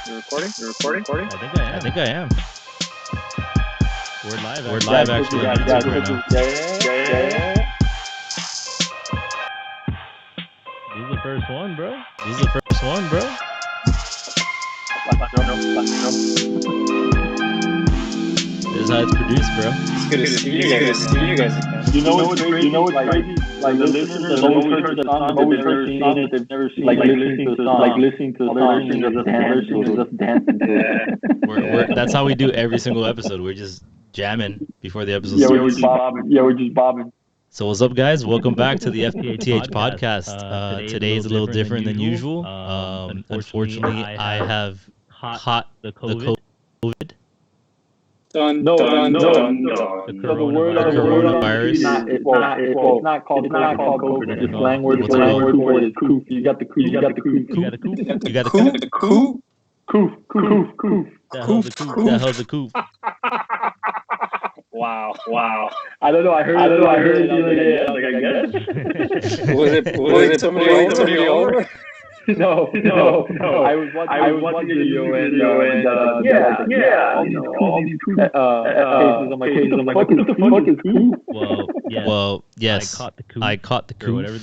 You recording? I think I am. We're live. We're live actually on Yeah, YouTube right now. yeah. This is the first one, bro. This is how it's produced, bro. It's good to see you guys again. You know what's crazy? Like the listeners that always heard the song, but they've never seen it. Like listening to the song, listening to just dancing to it. That's how we do every single episode. We're just jamming before the episode Yeah, starts. we're just bobbing. So what's up, guys? Welcome back to the FTH podcast. Today is a little different than usual. Unfortunately, I have caught the COVID. Done. The coronavirus. It's not called COVID. It's a slang word. What's it called? Word for it is coof. You got the coof. You got the Coup? Coof. The hell's the coup? Wow. I don't know. I heard it the other day. I guess. Was it somebody over? No. I was watching the video and all these cases. I'm like, what the fuck is coup? Well, yes. I caught the coup. Or whatever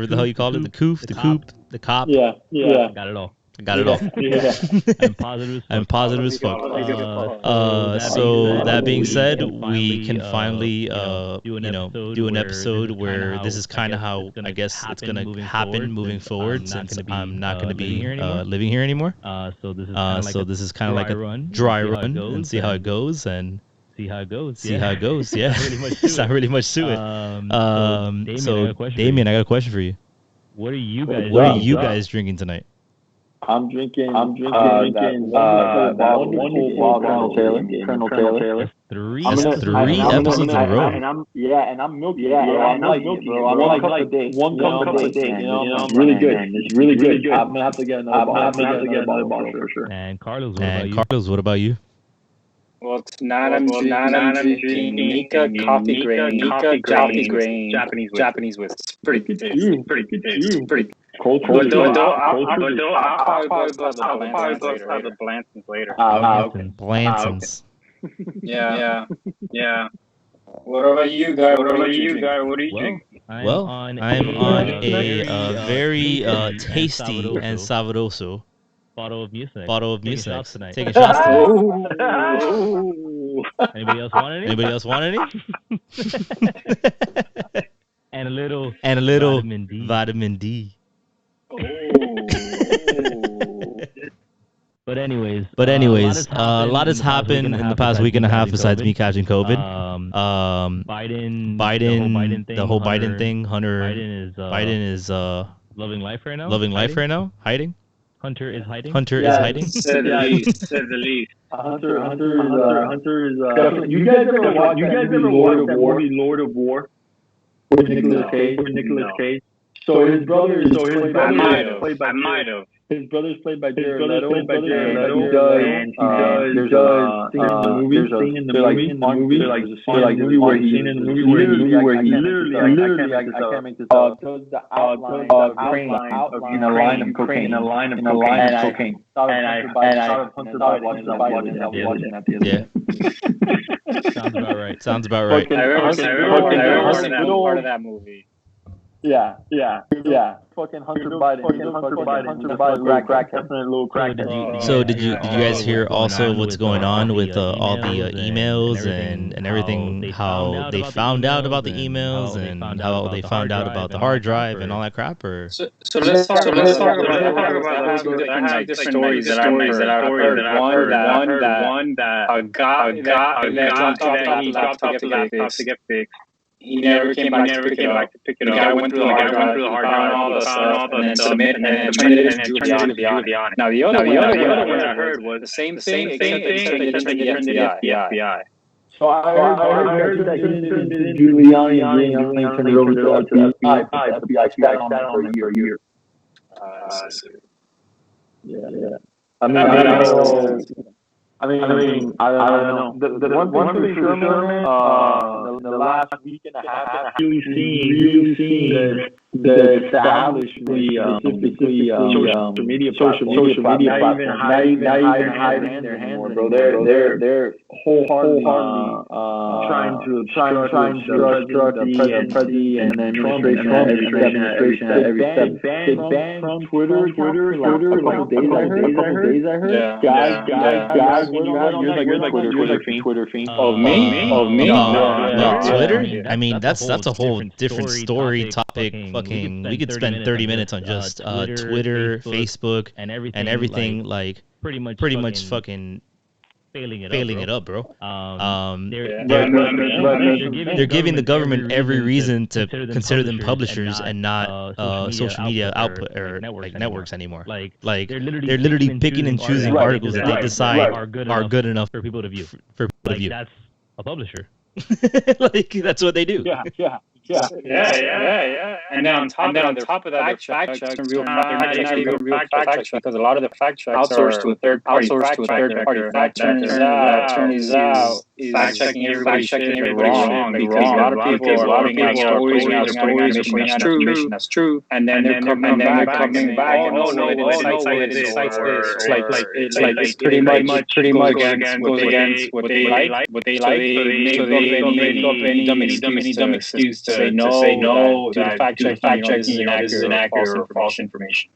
the hell you called it. The coup, the cop. Yeah. Got it all. I'm positive as fuck. So that being said, we can finally do an episode where this is kind of how I guess it's gonna happen moving forward, since I'm not gonna be living here anymore. So this is kind of like a dry run and see how it goes. Yeah. There's not really much to it. So Damien, I got a question for you. What are you guys drinking tonight? I'm drinking one Colonel Taylor. Three episodes in a row. And I'm milky. I'm like one cup a day. You know, it's really good. It's really good. I'm gonna have to get another bottle for sure. And Carlos, what about you? Well, tonight I'm drinking Nika coffee grain, Japanese whiskey. It's pretty good. Cold. I'll probably have the Blansons later. Blansons. Yeah. What about you guys? What are you drinking? Well, I'm on a very tasty and sabroso bottle of Mucinex. Taking shots tonight. Anybody else want any? And a little vitamin D. But anyways, a lot has happened in the past week and a half besides me catching COVID. The whole Biden thing. Biden is loving life right now. Hiding. Hunter is hiding. Said the least. Hunter is. You guys ever watch that movie Lord of War with Nicolas Cage? So his brother is played by. I might have. His brother's played by Jared Leto, and he does sing in the movie. There's a movie where he literally, I can't make this up. Does the outline of in a line of cocaine. And I watching that the other day. Sounds about right. I remember seeing that part of that movie. Yeah. Fucking Hunter Biden. Definitely a little crack. So did you guys hear also what's going on with all the emails and everything? How they found out about the emails and how they found out about the hard drive and all that crap? Or so let's talk about different stories that I've heard. One that a guy dropped off the laptop to get fixed. He never came back to pick it up. The guy went through the hard drive, found all the stuff, and then submitted, and then turned it into Giuliani. Now the other one I heard was the same thing, except they turned it into the FBI. So I heard that he did Giuliani and turned it over to the FBI. Sat on that for a year. Yeah. I don't know. The one thing for sure, man, the last week and a half, I've really seen the establishment, specifically social media platform, not even hiding their hands anymore, bro. They're wholeheartedly trying to obstruct the presidency and the administration at every step. They banned Twitter for a couple days. I heard. Guys, when you had your Twitter feed. Of me? Twitter? I mean, that's a whole different story topic. Fucking, we could spend 30 minutes on just Twitter, Facebook, and everything. Like, pretty much fucking failing it up, bro. They're giving the government every reason to consider them publishers and not social media output or like networks anymore. Like they're literally picking and choosing articles that they decide are good enough for people to view. That's a publisher. Like that's what they do. Yeah. And then on top of that, fact checks and real fact checks because a lot of the fact checks outsourced to a third party fact checker. Turns out is fact checking everybody wrong because a lot of people are putting out stories information that's true, and then they're coming back and it's pretty much goes against what they like, so they make up any dumb excuse to say no that fact checking is inaccurate or false information.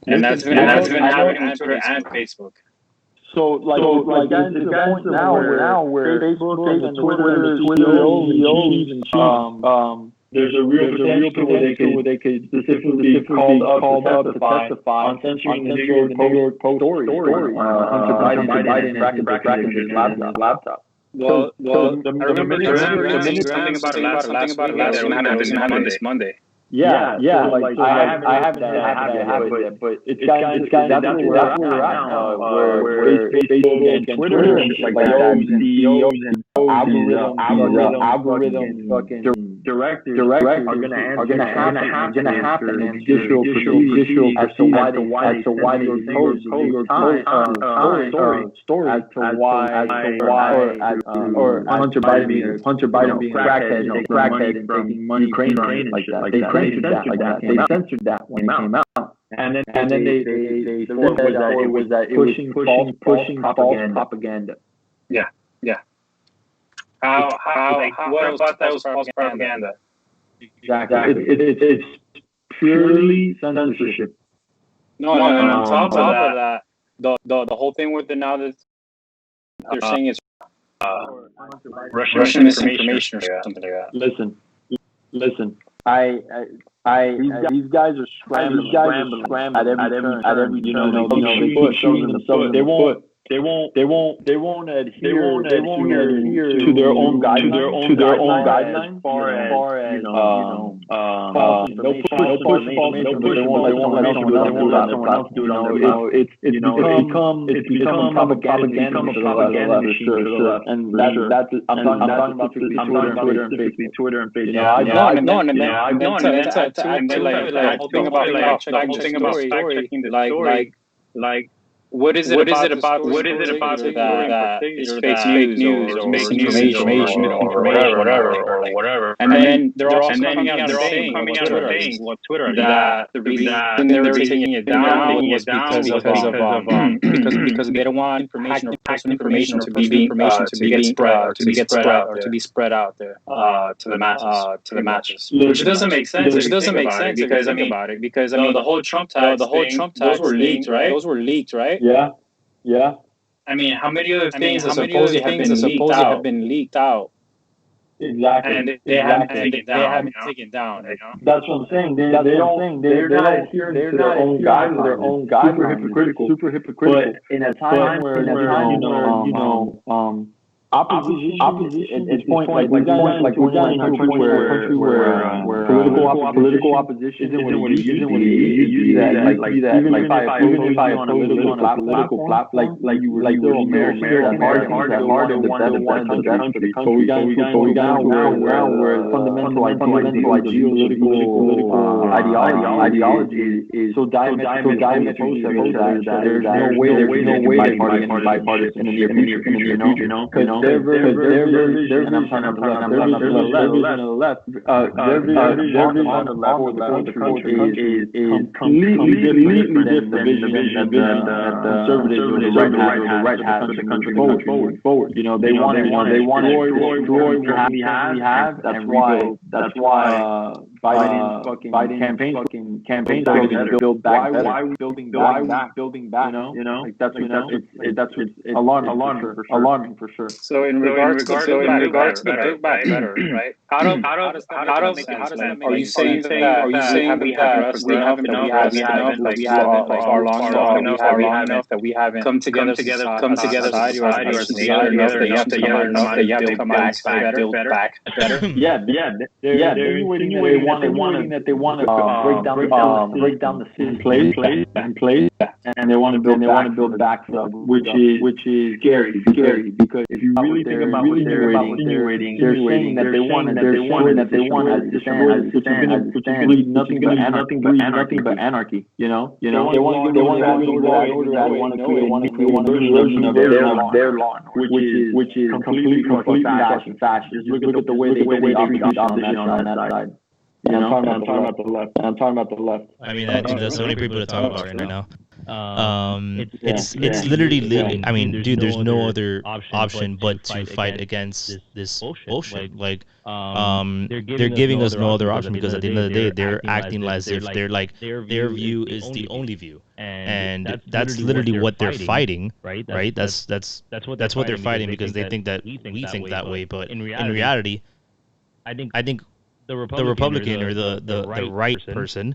And that's been happening on Twitter and Facebook. So getting to the point now where Facebook and Twitter there's a real potential where they could specifically be called up to testify on censoring the New York Post story Hunter Biden and his laptop. Well, I remember something about it last week. Monday. Yeah. I haven't had it, but it's that's where we're at now. Where Facebook and Twitter and like that, CEOs and algorithm fucking directors are gonna happen in judicial proceedings as to why they New York Times story as to why or Hunter Biden being crackhead and taking money from Ukraine like that. They censored that when it came out. And then they said that it was pushing false propaganda. Yeah. What about that was false propaganda? Exactly. It's purely censorship. No. On top of that, the whole thing with now that they're saying it's Russian misinformation or something like that. Listen. These guys are scrambling at every turn. They won't adhere to their own guidelines as far as false information. They'll push false information, but they won't let someone else do it. It's become propaganda for sure. And that's I'm talking about Twitter and Facebook. The whole thing about fact checking the story. What is it about that it's fake news or misinformation or whatever? And then they're also coming out and saying what Twitter that the reason they were taking it down was because they don't want information or personal information to be spread out there to the masses. Which doesn't make sense. Because the whole Trump tax, those were leaked, right? Yeah. I mean, how many other things supposedly have been leaked out? Exactly. And they haven't taken down. You know? That's what I'm saying. They're not adhering to their own guidelines. Super hypocritical. But in a time where opposition at point like we're down in a country where political opposition isn't what it used to be. Even if I on a political platform, like you were hard to want the best for the country. So we got where fundamental geopolitical ideology is so diametrically opposed that there's no way they can bipartisan in the near future, you know? their vision, and I'm talking about their vision on the left, their vision on the left for the country is completely different than the vision that the conservatives or the right has for the country moving forward. You know, they want to destroy what we have. That's why Biden's campaign slogan is build back better. Why we building back? You know, like that's what's alarming for sure. So in regards to the build back better, right? How does that make sense? Are you saying that we have addressed enough that we haven't far long enough that we haven't come together society or as a nation enough that you have to come back better? Yeah. They're insinuating that they want to break down the system in place, and they want to build back up, which is scary because if you really think about what they're insinuating, they're saying that they want which is going to lead nothing but anarchy. You know, they want to create a version of their law, which is completely fascist. Just look at the way they treat opposition on that side. You know, I'm talking about the left. I mean, I think there's so many people to talk about right now. It's literally. I mean, dude, there's no other option but to fight against this bullshit. Like, they're giving us no other option because at the end of the day, they're acting as if they're like their view is the only view, and that's literally what they're fighting, right? That's what they're fighting because they think that we think that way, but in reality, I think the Republican or the right person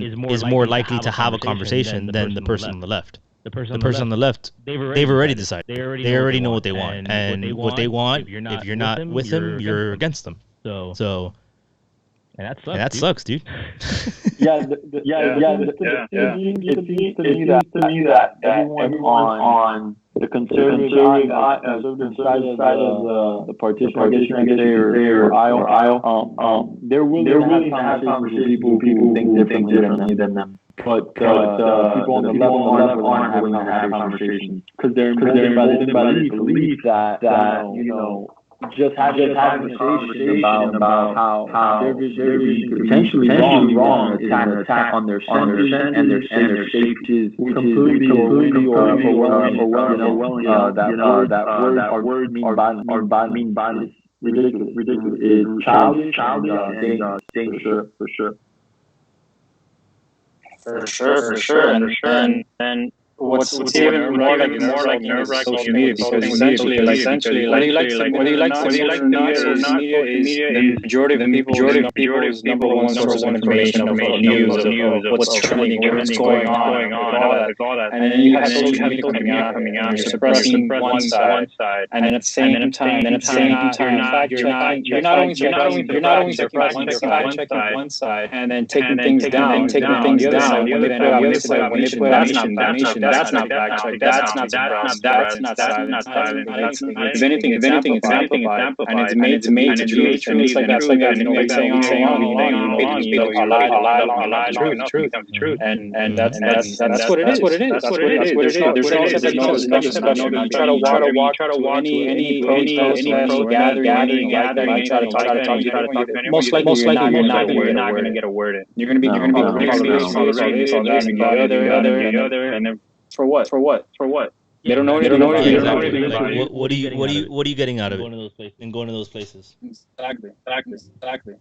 is more likely to have a conversation than the person on the left. The person on the left, they've already decided. They already know what they want, and what they want. If you're not with them, you're against them. So. And that sucks, dude. It seems to me that everyone on the conservative side of the partition, I guess or aisle, they're willing to have conversations with people who think differently than them. But people on the left aren't willing to have conversations because they're emboldened by the belief that you know. Just having a conversation about how their vision could potentially wrong attack on their center and their safety, which is completely overwhelming. That word mean violence. Ridiculous. It's childish and dangerous for sure. For sure. And what's even more like nerve-wracking social media because essentially whether you like social media is the majority of people's number one source of information of news of what's trending, what's going on, and all that. And then you have social media coming out, you're suppressing one side, and then at the same time, in fact, you're not only checking one side, and then taking things down, the other side, when they put out that's not fact-checked. That's not silence. If anything, it's amplified, and it's made to be true. It's like that's like saying the truth. And that's what it is. There's no discussion. You try to walk through any protest or gathering, try to talk to anyone. Most likely you're not going to get a word in. You're going to be the other, and then for what? They don't know anything. Like, what are you getting out of it? Going to those places. Exactly.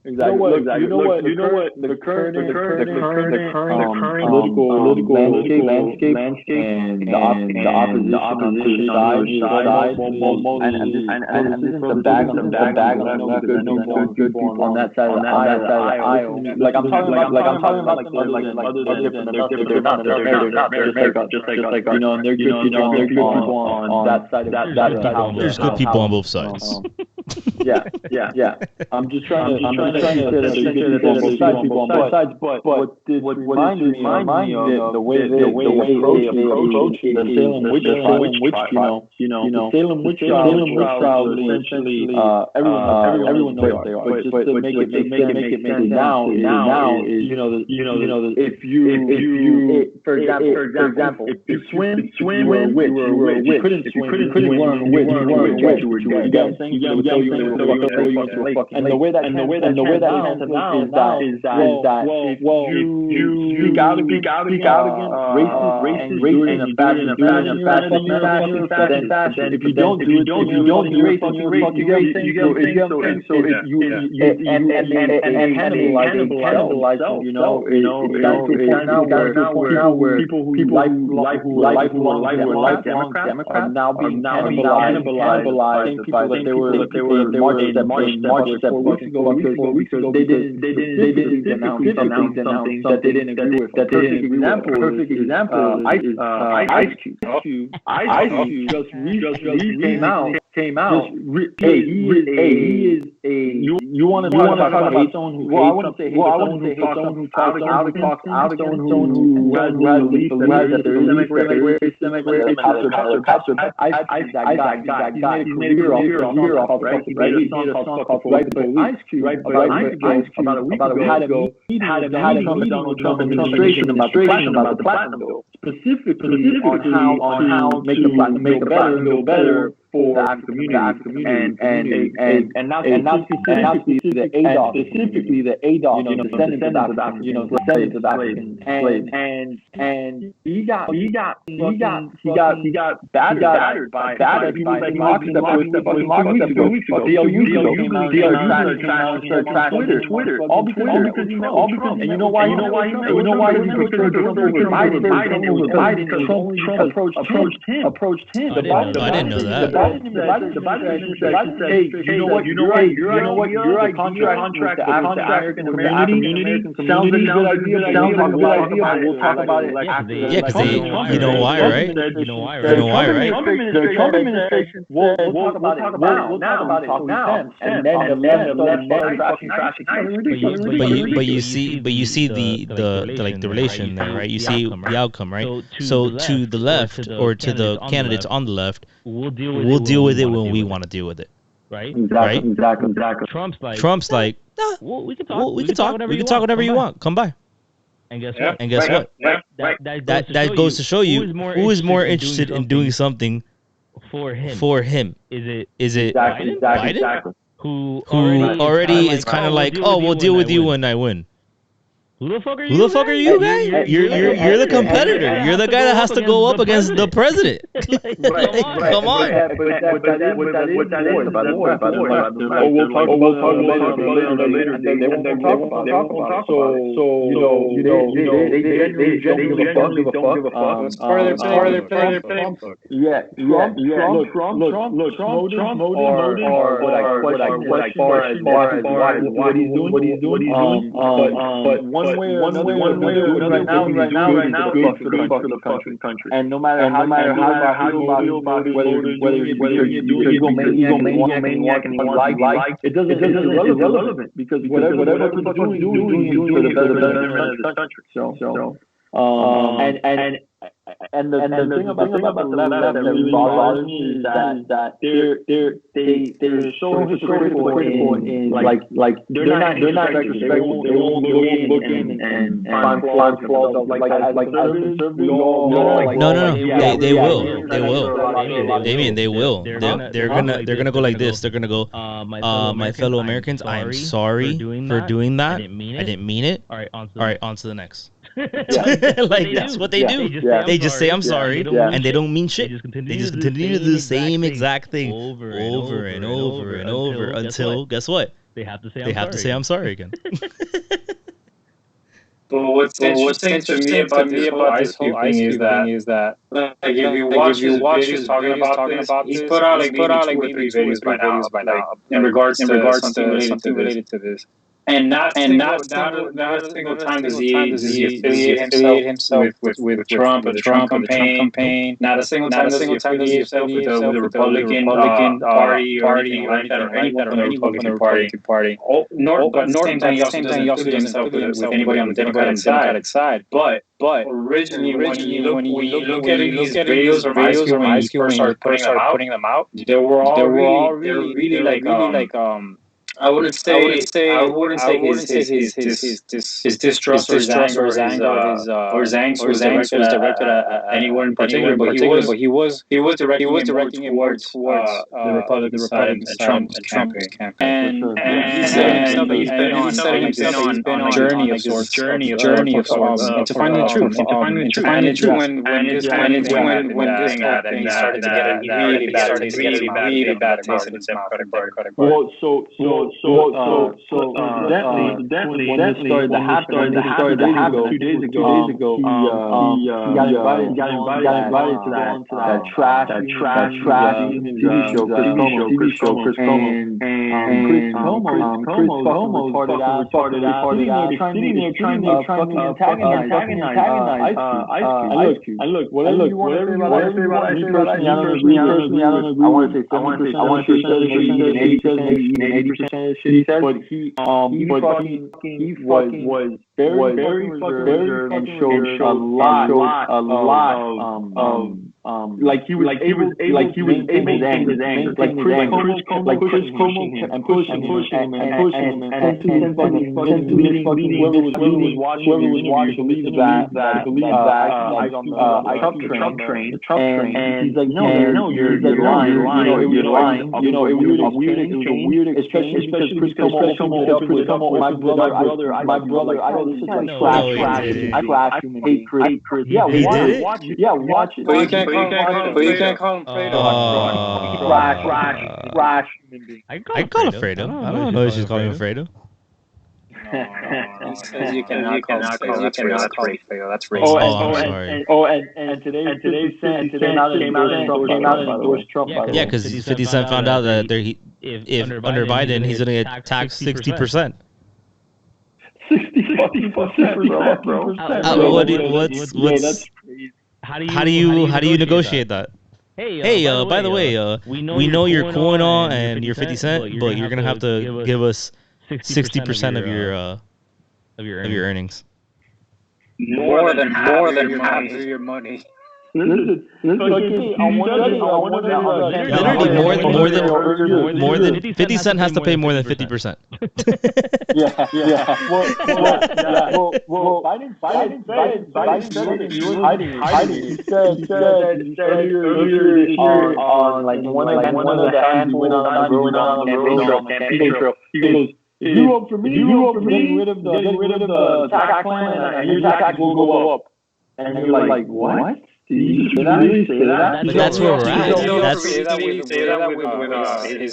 You know what? The current political landscape and the opposition on and this isn't the bag of good people on that side of the aisle. Like I'm talking about other different they're not just like us. You know, and they're good people on that side of that. There's good people on both sides. Yeah. I'm just trying to say that you can see people on both sides, but what reminds me of the way they approach the Salem witch trial. The Salem witch trial essentially everyone knows what they are. But just to make it make sense now is if you for example if you swim you were a witch, you couldn't swim, you weren't a witch, you were dead. You got what I'm saying? They would throw you into a fucking lake. And the way that translates now is that if you speak out against racism in a fashion then if you don't do it, you're a fucking racist. You get what I'm saying? So if you cannibalize, it's down to a point now where people who are lifelong Democrats are now being cannibalized by the people that they were marched 4 weeks ago because they didn't announce something that they didn't agree with. That perfect example is Ice Cube. Ice Cube just came out. He is a. You want to talk about someone who hates? I wouldn't say someone who talks out against someone who has beliefs that there is systemic racism. That guy. He made a career off of right. He made a song called "Right." But Ice Cube about a week ago had a meeting with Donald Trump administration about the platinum bill, specifically on how to make the platinum bill better for the African community, and not specifically the ADOS, descendants of African slaves, and he got battered by people like Lockstep 2 weeks ago. DLU came out and started trashing Twitter, all because he met Trump. And you know why he met Trump? Trump approached him. I didn't know that. The Biden said, hey, you know what? Your contract with the African community sounds like a good idea. We'll talk about it after. Yeah, because you know why, right? The Trump administration will talk about it now. And then the left trashing. But you see the relation there, right? You see the outcome, right? So to the left or to the candidates on the left, we'll deal with it when we want to deal with it. Right? Exactly. Trump's like, nah, we can talk whatever you want. Come by. And guess what? That goes to show you who is more interested in doing something for him. Is it Biden? Biden? Who already is kind of like, oh, we'll deal with you when I win. Who the fuck are you, guy? You're the competitor. You're the guy that has to go up against the president. Come on. What that is about we'll talk about it later. They won't talk. So they genuinely don't give a fuck. Yeah. Trump or what I question what he's doing. But one way or another right now is for the country. And no matter how you feel about whether you're egomaniac and like, it doesn't irrelevant because whatever he's doing for the betterment of the country. So and the thing about the left that really bothers me is that they're so hypocritical in like they're not disrespectful. They won't look in and find flaws of like conservatives. No. They will. Damien, they will. They're gonna go like this. They're gonna go. My fellow Americans, I'm sorry for doing that. I didn't mean it. All right, on to the next. That's what they do. They just say I'm sorry, and they don't mean shit. They just continue to do the same exact thing over and over until guess what? They have to say I'm sorry again. But what's interesting to me about this whole Ice Cube thing is that if you watch his videos talking about this, he's put out like maybe 2 or 3 videos by now in regards to something related to this. And not a single time does he affiliate himself with Trump or the Trump campaign. Not a single time does he affiliate himself with the Republican Party or anything like that, or anyone from the Republican Party. But at the same time, he also doesn't affiliate himself with anybody on the Democratic side. But originally, when you look at his videos from high school when he first started putting them out, they were all really like I wouldn't say his distrust or his anger or his angst was directed at anyone in particular, but he was directing it more towards the Republican side and Trump's campaign. And he said himself that he's been on a journey of sorts to find the truth. When this thing started to get a really bad taste in his mouth. Well, so definitely when this started to happen 2 days ago, he got invited to that trash TV show, Chris Cuomo, and Chris Cuomo started out trying to fucking antagonize Ice Cube. And look, whatever you want to say about Ice Cube, I don't agree. I want to say 70%, 80% of shit he said, but he was very reserved and showed a lot of like he was able to maintain his anger, like Chris Cuomo and pushing him and whoever was watching believed that Trump train, and he's like, no, you're lying. It was a weird, especially because Chris Cuomo opened it up with my brother. I don't like trash human hatred. Yeah, watch it. Yeah, watch it. But you can't call him Fredo. Trash human being. I call him Fredo. I don't know if she's calling him Fredo. He says you cannot call him Fredo. That's racist. Oh, I'm sorry. And today came out and endorsed Trump. Yeah, because 50 Cent found out that if under Biden he's gonna get taxed 60%. 60%, bro. What's how do you negotiate that? Hey, by the way, we know you're cool and all, and you're 50 Cent, but you're gonna have to give us 60% of your earnings. More than half of your money. Literally more than 50 Cent has to pay more than 50%. Yeah. Well, Biden said it. He said earlier this year on like one of the hands went on the campaign trail. He goes, you vote for me, getting rid of the tax plan, and your tax will go up. And you're like, what? Did you really say that? But that's where we're at. That's his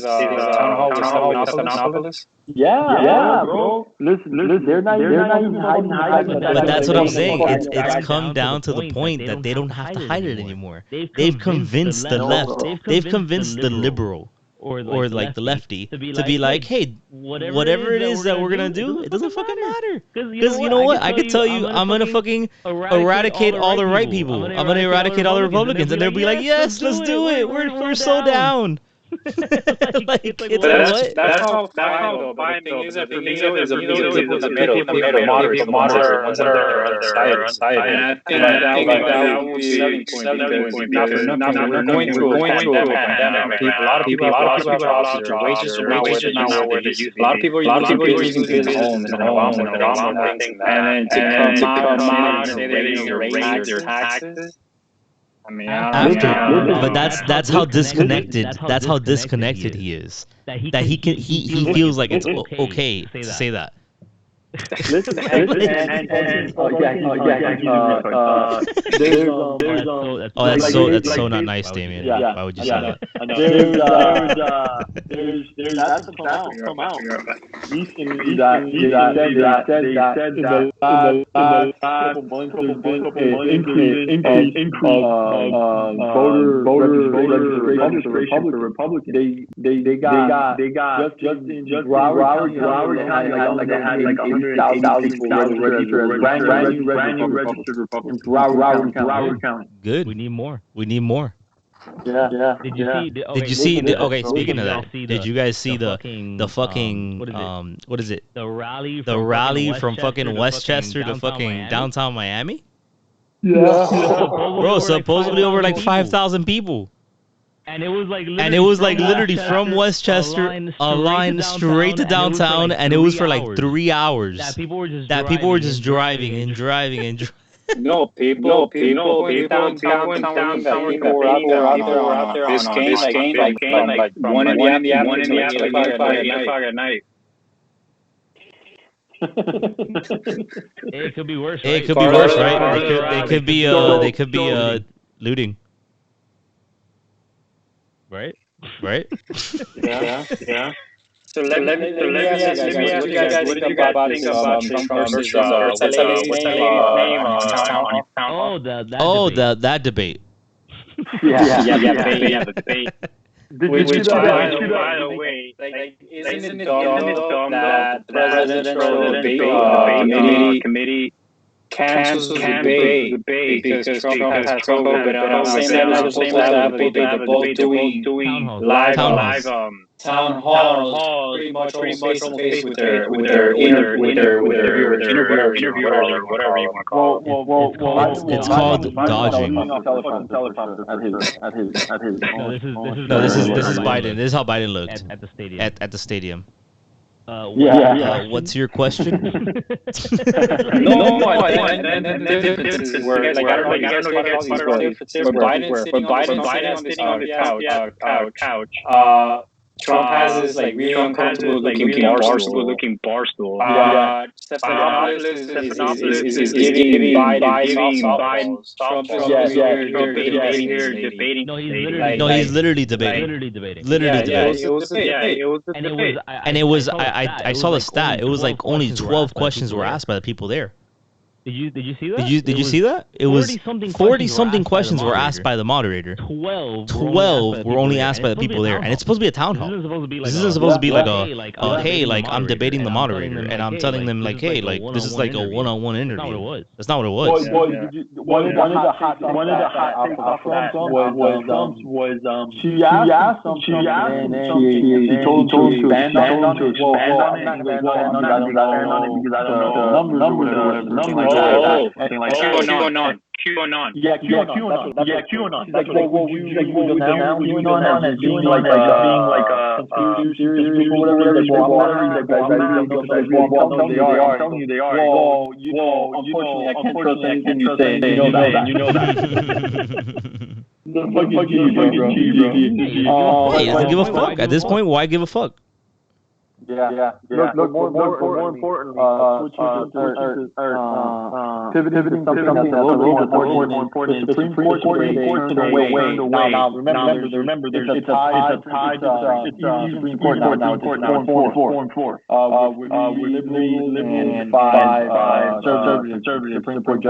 town hall with Stephanopoulos. Yeah, bro. Listen, they're not even hiding. But that's what I'm saying. It's come down to the point that they don't have to hide it anymore. They've convinced the left. They've convinced the liberal. Or like the lefty to be like, hey, whatever it is that we're gonna do, it doesn't fucking matter. Because you know what? I could tell you, I'm gonna fucking eradicate all the right people. I'm gonna eradicate all the Republicans, and they'll be like, yes, let's do it. We're so down. Like, that's how Biden is. For me, is the middle, moderate, ones that are side. And I think that will be selling point because we're going through a pandemic. A lot of people have lost their wages are not where they used to be. A lot of people are using business homes and things, and then to come out and say they're going to raise their taxes. I mean, but that's how disconnected. That's how disconnected he is. That he feels like it's okay to say that. Listen, and there's Oh, that's so not nice, Damien. yeah, Why would you say yeah, that? I know. There's that's come out recently that they said that in the last couple months there's been an increase of voter registration for Republicans. They got just in Broward County like 180,000 people registered as brand new registered Republicans. Broward County. Good. We need more. We need more. Yeah. Did you see? Did you see? Okay, listen, speaking of that, did you guys see the fucking what is it? The rally from fucking Westchester to fucking downtown Miami? Yeah. Bro, supposedly over like 5,000 people. And it was like literally from Westchester, a line straight to downtown, and it was for like 3 hours. That people were just driving and driving. No, people downtown were out there on Biscayne, like 1 in the afternoon to 5 at night. It could be worse. It could be worse, right? They could be looting. Right? Yeah. So let me ask you guys, what do you guys think about this Trump versus what's that name? That debate. Yeah, the debate. Which, by the way, isn't it dumb that the presidential debate committee cancels the debate because Trump has COVID, but at the same time they're supposed to have a debate. They're both doing live town halls, pretty much face to face with their interviewers or whatever you want to call it. Well, it's called dodging. No, this is Biden. This is how Biden looked at the stadium. At the stadium. What's your question? No, the difference is where, like, I don't know, you guys know these where Biden's sitting on the couch. Trump has this like really uncomfortable looking bar stool. Stephanopoulos is giving Biden Trump is debating. No, he's literally debating. It was a debate. And it was I saw the stat. It was like only 12 questions were asked by the people there. Did you see that? Did you see that? It was 40-something questions were asked by the moderator. 12 were only asked by the people there, and it's supposed to be a town hall. This isn't supposed to be like a hey, like I'm debating the moderator, and I'm telling them like, hey, like this is like a one-on-one interview. That's not what it was. One of the hot takes off was she asked him and she told him to expand on it. Well, I'm not going to expand on it because I don't know the numbers. QAnon. Yeah, QAnon. She's like, well, we now QAnon as being like a conspiracy theory or whatever. They are. I'm telling you, they are. Well, unfortunately, I can't trust anything you say. You know that. The fuck you, bro. Hey, doesn't give a fuck. At this point, why give a fuck? Yeah. Look, more importantly, pivoting to something that's a little bit more important. The Supreme Court turned away. Now, remember, it's a tie. It's Supreme Court now. It's 4-4. We're liberal and 5 conservative Supreme Court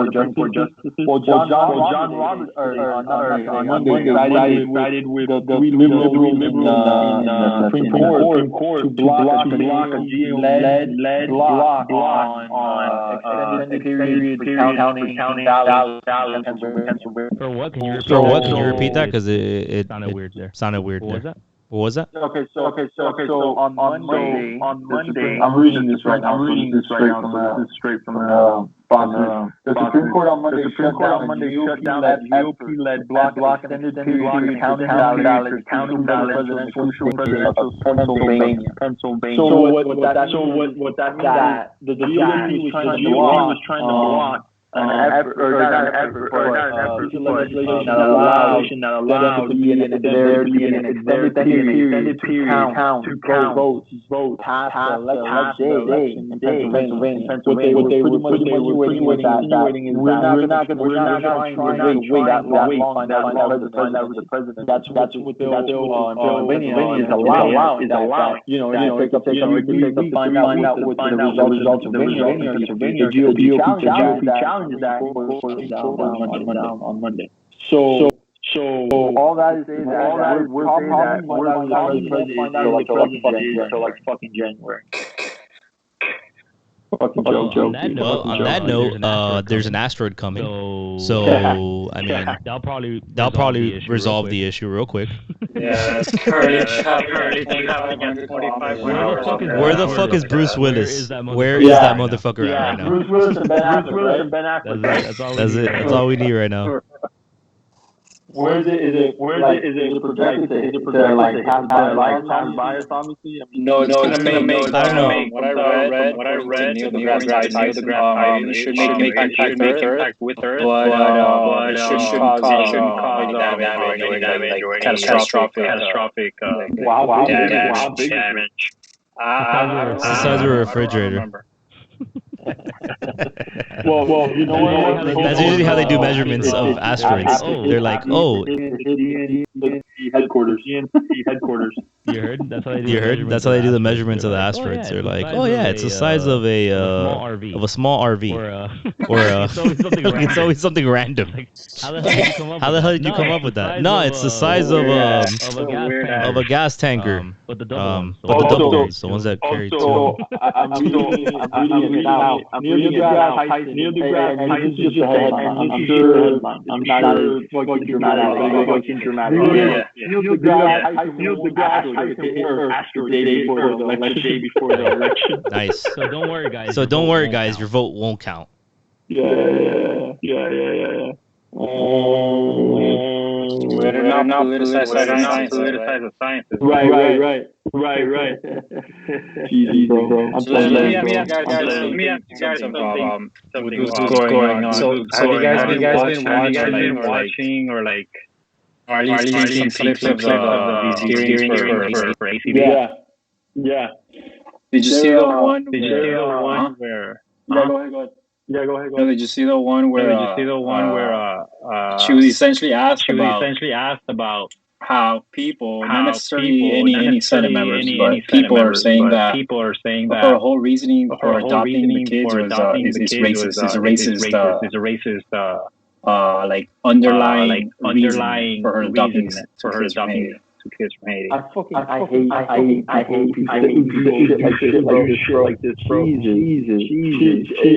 justices. Well, John Roberts on Monday sided with the 3 liberals in the Supreme Court to block a GOP-led block on extended period for counting ballots. For what? Can you repeat that? Because it sounded weird there. What was that? Okay, so on Monday, I'm reading this right now. Straight from Fox. The Supreme Court on Monday shut down that GOP-led block extended period counting ballots for presidential Pennsylvania. So what that means that the GOP was trying to block effort, or not an effort, but piece of legislation that allows them to be in an extended period to count votes past the election day in Pennsylvania. What they were pretty much insinuating is that we're not going to wait that long to find out who the president. That's what Pennsylvania is allowing. It could take up to 3 weeks to find out what the results of Pennsylvania. The GOP challenges that on Monday. So all that is saying that we're probably won't find out who the president is until like fucking January. Fucking joke. On that note, there's an asteroid coming. So I mean, that'll probably resolve the issue real quick. Yeah, it's currently happening at 25 hours. Where the fuck is Bruce Willis? Where is that motherfucker at right now? Bruce Willis and Ben Affleck. That's it. That's all we need right now. Where is it? Is it projected to like pass by us? Obviously, no, it's gonna make. I don't know. What I read, Neil deGrasse Tyson, should make impact with Earth, but it shouldn't cause any damage or any catastrophic damage. It's the size of a refrigerator. Well, you know what? That's usually how they do measurements of asteroids. They're like, headquarters. You heard? That's how they do. You heard? That's how they do the measurements of the asteroids. They're like, it's the size of a small RV, or it's always something random. Like, how the hell did you come up with that? No, it's the size of a gas tanker. But the double ones, the ones that carry two. I'm reading it now. Neil deGrasse Tyson is just a headline. I'm sure fucking dramatic. Neil deGrasse Tyson asteroid day before the election. Nice. So don't worry, guys. Your vote won't count. Yeah. We're not politicize science. Right. Jesus, bro. Let me ask you guys something. What's going on? So have you guys been watching or like? Are you seeing clips of these hearings for ACB? Yeah. Did you see the one where? Go ahead. No, did you see the one where? She was essentially asked about how people, not necessarily any Senate members, but people are saying that her whole reasoning for adopting the kids is racist. Is a racist. Like underlying reason for her adopting two kids from Haiti. I hate people like this, bro. Jesus.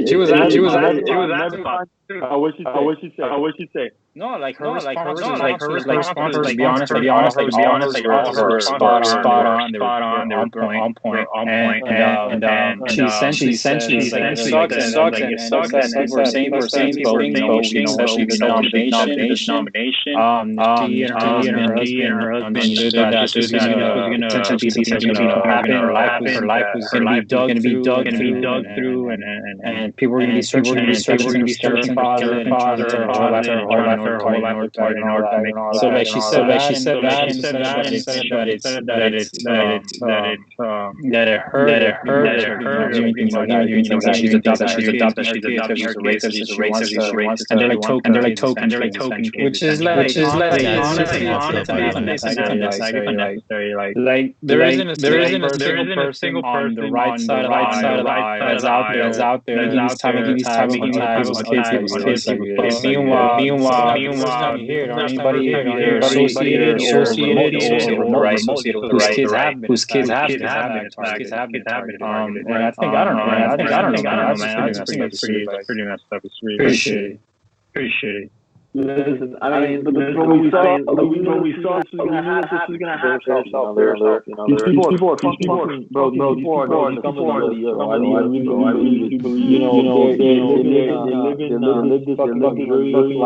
She was asked about. What she say? No, like her response was to be honest, all her spot on, they were on point, and she essentially said it sucks, and people are saying especially the nomination. She and her husband understood that this was gonna happen. Her life was gonna be dug through, and people were gonna be searching father, so like she said that it hurt doing things like that. She's adopted. She's a racist. And they're like token, which is like unnecessary. Like there isn't a single person on the right side of the aisle that's out there these type of kids. Meanwhile, anybody here associated whose kids have been targeted. And I think I don't know, man. That's pretty messed up. It's pretty shitty. Listen, I mean, but we saw this was gonna happen. These people are fucking, bro. These people are they live this luxurious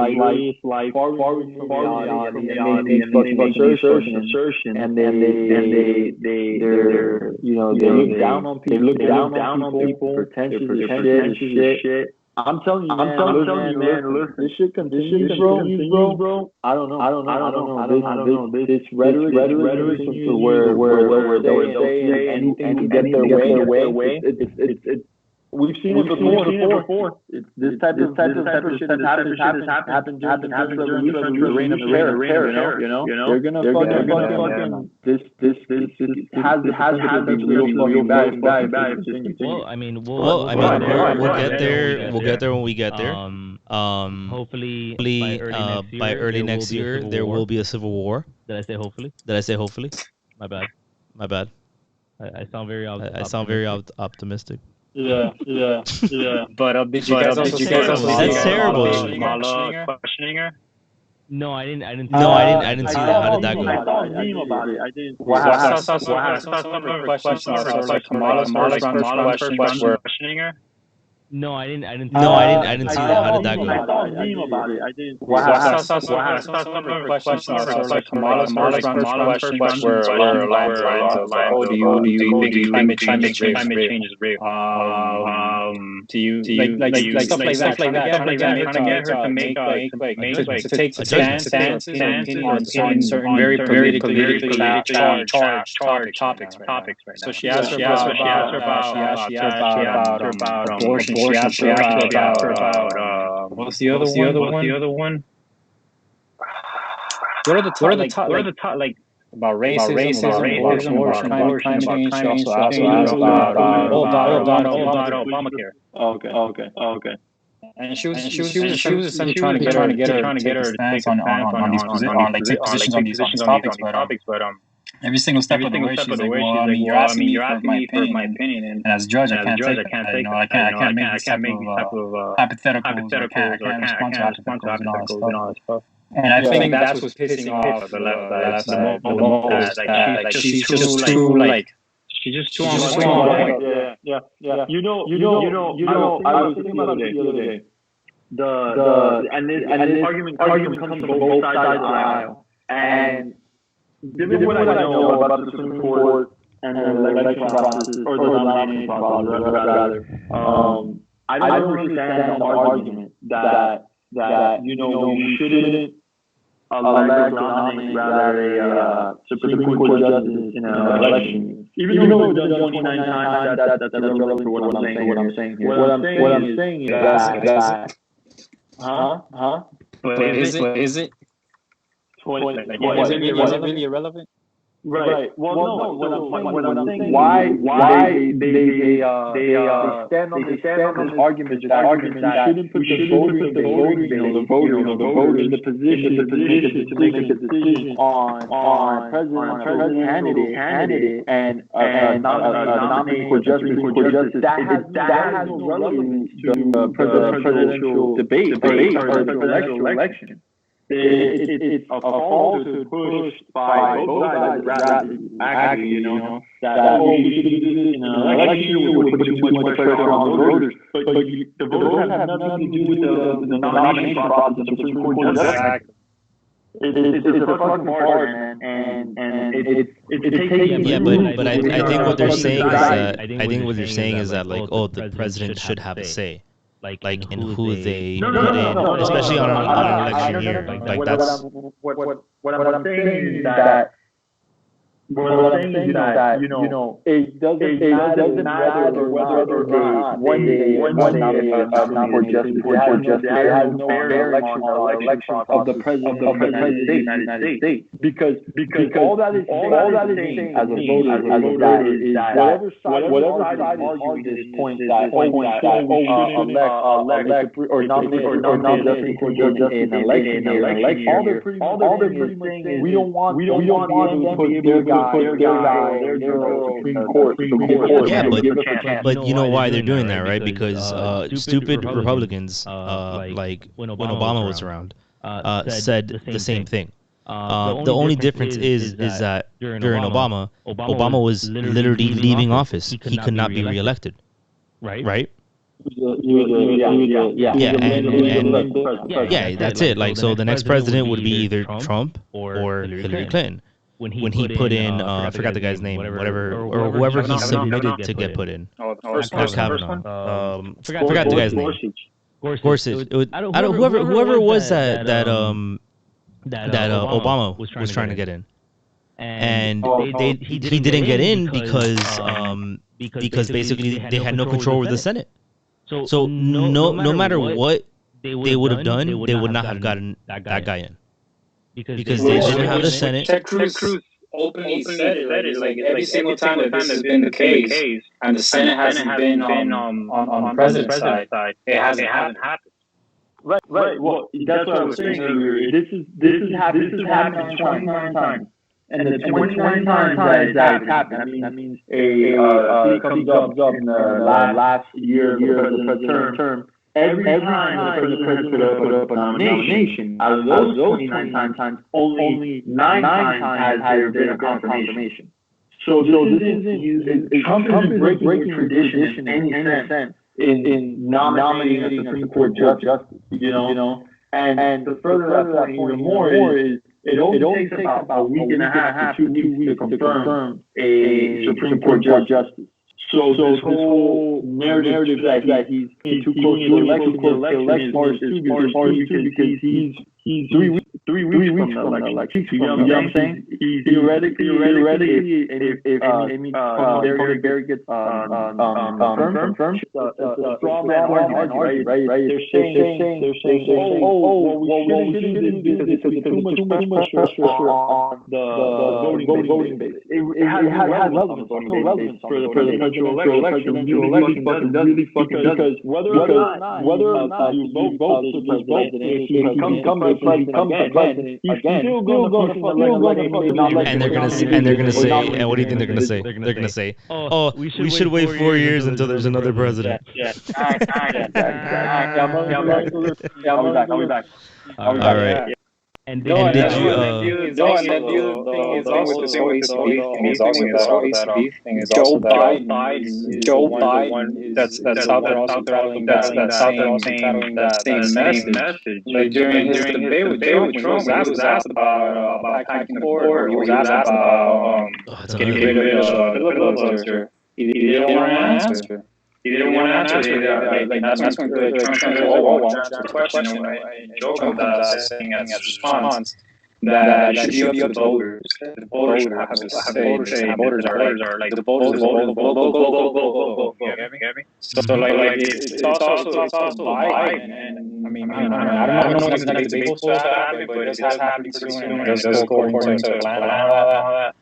life, far removed from reality, and they make assertion, and they look down on people, pretentious as shit. I'm telling you, man. Listen, this shit continues, bro. I don't know. This rhetoric continues to where they'll say anything to get their way. It's we've seen it before. This type of shit has happened during the French Revolution, the reign of terror. You know, they're gonna fucking this has the potential to be real fucking bad. Well, I mean, we'll get there. We'll get there when we get there. Hopefully, by early next year, there will be a civil war. Did I say hopefully? My bad. I sound very optimistic. Yeah. But did you guys also That's terrible. Questioning her? No, I didn't. No, I didn't see that. How did that go? I saw a meme about it. I didn't. I saw some of her questions are like Kamala's first questioning her. No, I didn't. No, I didn't see that. How did that go? I saw a meme about it. I didn't. I saw some of her questions are like Kamala's first questions were along the lines of, oh, do you think climate change is real? Do you like stuff like that? Trying to get her to make to take stances on certain very politically charged topics right now. So she asked her about abortion. She asked her about what's the other one? What are the top like about racism, abortion, climate change? She also asked about Obamacare. Okay. And she was essentially trying to get her to take a stance on these positions on these topics, but every single step of the way, she's like, well, I mean, you're asking me for my opinion, and as a judge, I can't take that. I can't make these type of hypotheticals. I can't respond to hypotheticals and all that stuff. And I think that's what's pissing off the left, the most. She's just too like. She's just too on. Yeah. You know. I was thinking about it the other day. This argument comes from both sides of the aisle. And given what I know about the Supreme Court and the election process, or the nomination process, rather, I don't understand the argument that you shouldn't elect or nominate rather a Supreme Court justice in an election. Even though it's done 29 times, that's irrelevant to what I'm saying here. What I'm saying is that But is it? Was it really irrelevant? Right. Well, no. What I'm saying, why they stand on this argument that shouldn't put the voter in the position to make a decision on president candidate and nominating for justice. That has no relevance to the presidential debate or the presidential election. It's a falsehood pushed by both sides, actually, that we should do this in an election, we would put too much pressure on the voters. But the voters have nothing to do with the nomination process of the Supreme Court justice. It's a fucking part, man, and it's taking. Yeah, but I think what they're saying is that like, oh, the president should have a say. Like in who they put in, especially on an election year. Like that's what I'm saying is that. It doesn't matter whether or not one day not for justice. It has no bearing on election of the president of the United States. Because all that is saying as a voter is that whatever side is arguing this point that elect or nominate for justice in an election year. All they're pretty much saying is we don't want them to put their guy, their Supreme Court. Yeah, but you know why they're doing that, right? Because stupid Republicans, like when Obama was around, said the same thing. The only difference is that during Obama was literally leaving office. He could not be reelected, right? Yeah, that's it. Like, so the next president would be either Trump or Hillary Clinton. When he put in, I forgot the guy's name, or whoever he submitted to get put in. Oh, the first one. Kavanaugh. Forgot the guy's name. Of course, it would. I don't. Whoever it was that Obama was trying to get in, and he didn't get in because basically they had no control over the Senate. So no matter what they would have done, they would not have gotten that guy in because they didn't have the Senate. Ted Cruz openly said it. Like every single time that this has been the case, and the Senate hasn't been on the president's side, it hasn't happened. Right. Well, that's what I was saying earlier. This has happened 29 times. And the 29 times that has happened, that means a seat comes up in the last year of the president's term. Every time the president has put up a nomination, out of those 29 times, only 9 times has there been a confirmation. So this isn't, Trump isn't breaking tradition in any sense in nominating a Supreme Court justice, you know? And to further that point even more is, it only takes about a week and a half to 2 weeks to confirm a Supreme Court justice. So this whole narrative that he's too close to election is because he's 3 weeks from the election. You know what I'm saying? Theoretically, if Barry gets confirmed, it's a straw man argument, right? They're saying, oh, well, we shouldn't do this because it's too much pressure on the voting base. It has relevance for the presidential election. Really fucking does, because whether or not you vote the president, if he becomes the president again, he's still going to and they're gonna say, and what do you think they're gonna say? They're gonna say, oh, we should wait 4 years until there's another president. I'll be back. All right. And did you? The thing is also with the thing is Joe Biden that's out there also tattling that same message. Like during his debate with Trump, he was asked about hiking the border. He was asked about getting rid of filibuster. He didn't want to answer. He didn't want to answer. Like that's when Trump said, "Oh, well, answer the question." And Joe comes out saying as a response that it should be up to the voters. The voters have to say. The voters are like the voters. Go. You get me? So like it's also Biden, and I mean I don't know when it's going to be supposed to happen, but it has happened pretty soon. It does go according to Atlanta and all that.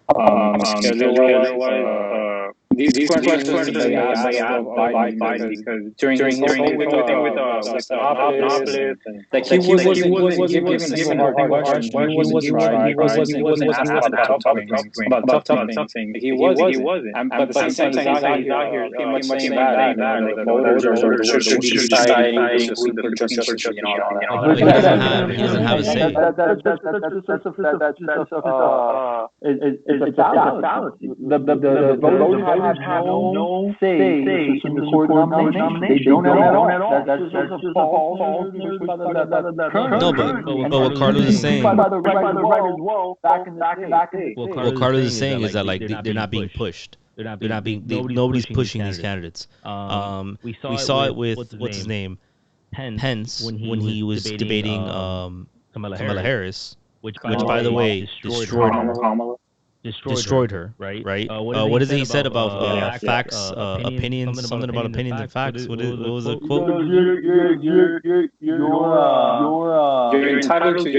Schedule-wise. These questions they asked Biden because during his whole thing with like he wasn't given a hard question. He wasn't asked about tough things. He wasn't. But at the same time, he's out here pretty much saying that the voters should be deciding who the justice, you know. He doesn't have a say. It's a fallacy. The voters have no say in the Supreme Court nomination. They don't at all. That's just a false. No, but what Carlos is saying. By the right as well. Back in the day. What Carlos is saying is that like they're not being pushed. Nobody's pushing these candidates. We saw it with what's his name, Pence, when he was debating Kamala Harris, which by the way destroyed her, right? What is it he said about facts, opinions, something about opinions and facts? What was the quote? You're entitled to,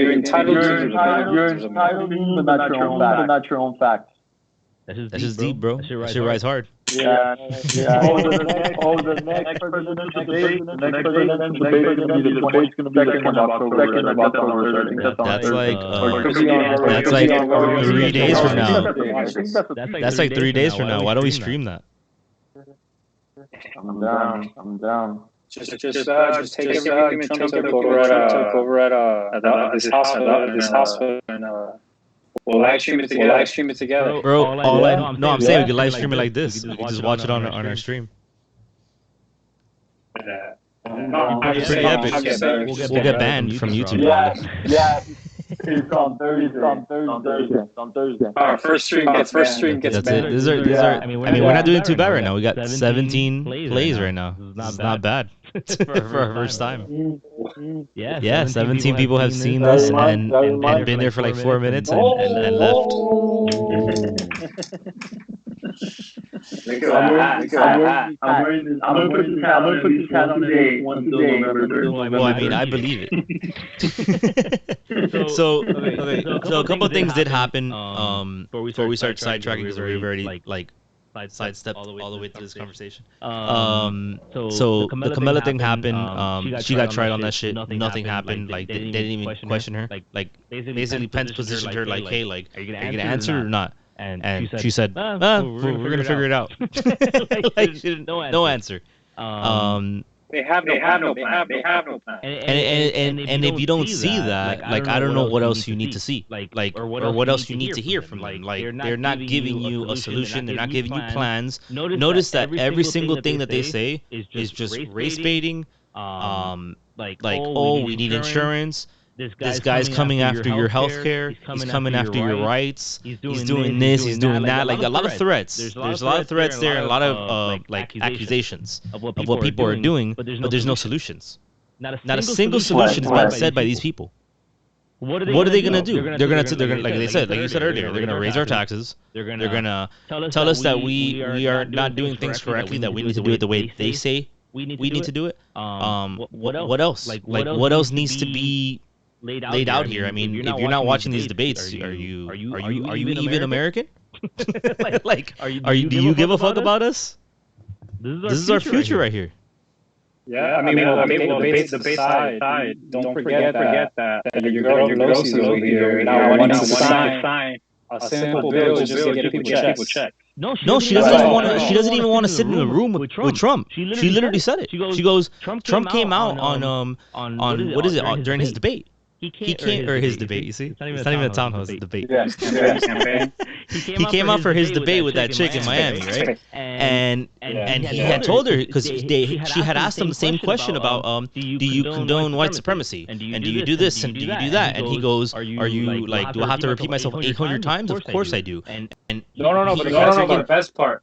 but not your own facts. That's just deep, bro. That shit rides hard. Yeah. The next presidential debate is going to be the 22nd of October. That's like 3 days from now. That's like 3 days from now. Why don't we stream that? I'm down. Just take everything that Trump took over at this hospital and we'll live stream it together. Bro, I'm saying we can live stream it like this. We can just watch it on our stream. It's pretty epic. We'll get banned from YouTube. Yeah. It's on Thursday. Our first stream gets banned. That's it. These are. I mean, we're not doing too bad right now. We got 17 plays right now. It's not bad. for our first time. Yeah, 17 people have seen this and been there for like 4 minutes and left. Look at that. Look at that. I'm wearing this. I'm gonna put this hat on today until November 3rd. Well, I mean, I believe it. So a couple of things did happen before we start sidetracking because we've already like sidestepped all the way through this conversation. So the Camilla thing happened. She got tried on that shit. Nothing happened. Like they didn't even question her. Like basically Pence positioned her like, hey, like are you gonna answer or not? And she said, we're gonna figure it out. Like she didn't, no answer. They have no plan. And if you don't see that, like I don't know what else you need to see, like or what else you need to hear from them. Like they're not giving you a solution. They're not giving you plans. Notice that every single thing that they say is just race baiting. Like oh, we need insurance. This guy's coming after your health care. He's coming after your rights. He's doing this. He's doing that. Like a lot of threats. There's a lot of threats there, and a lot of like accusations of what people are doing, but there's no solutions. Not a single solution is being said by these people. What are they gonna do? They're gonna like they said, like you said earlier, they're gonna raise our taxes. They're gonna tell us that we are not doing things correctly. That we need to do it the way they say we need to do it. What else? Like what else needs to be laid out here? I mean, if you're not watching these debates, are you even American? like, do you give a fuck about us? This is our future right here. Yeah, I mean, the base side. Don't forget that your girl Pelosi's over here now wanting to sign a simple bill just to get people checked. No, she doesn't even want to sit in the room with Trump. She literally said it. She goes, Trump came out on what is it during his debate. He can't, or his debate, you see? It's not even a town hall, it's a debate. Yeah, campaign. He came out for his debate with that chick in Miami, right? And he had told her, because she had asked him the same question about, do you condone white supremacy? And do you do this and do you do that? And he goes, are you like, do I have to repeat myself 800 times? Of course I do. And No, but the best part.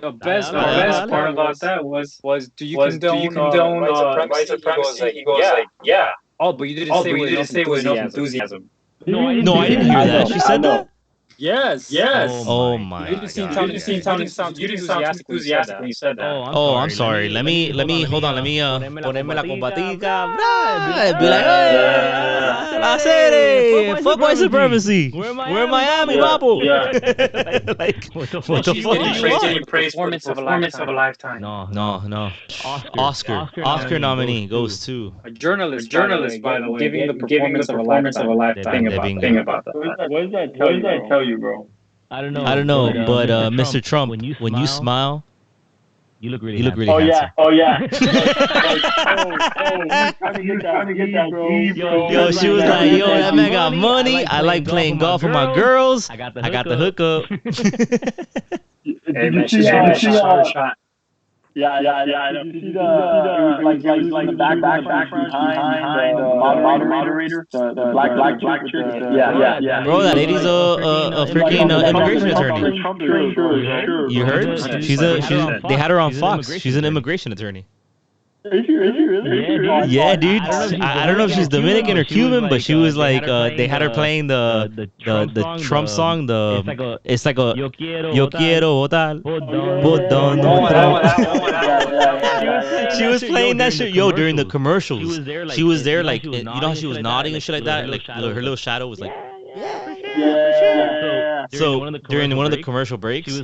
The best part about that was do you condone white supremacy? He goes like, yeah. Oh, but you didn't say with enough enthusiasm. No, I didn't hear that. She said that? Yes. Oh my God. You didn't sound enthusiastic when you said that. Oh, I'm sorry. Let me hold on. Let me ponerme la combatica. Be like, hey, fuck white supremacy. We're Miami, papo. Like, what the fuck do you want? Performance of a lifetime. No. Oscar nominee goes to a journalist, by the way, giving the performance of a lifetime. Think about that. What does that tell you, bro? I don't know, but Mr. Trump, when you smile, you look really handsome. Oh yeah. Trying to get that bro. Yo, she was like, yo, that man got money. I like playing golf with my girls. I got the hookup. Hey man, she's shot. Yeah. Did you see the like the back behind the moderator, the black chick? Yeah. Bro, that lady's a freaking immigration attorney. You heard? They had her on Fox. She's an immigration attorney. Is she really? Yeah, dude. I don't know if she's Dominican or Cuban, but she was like, they had her playing the Trump song. It's like a Yo quiero votar. She was playing that shit, yo, during the commercials. She was there, like, you know how she was nodding and shit like that. Like her little shadow was like, yeah. So during one of the commercial breaks, she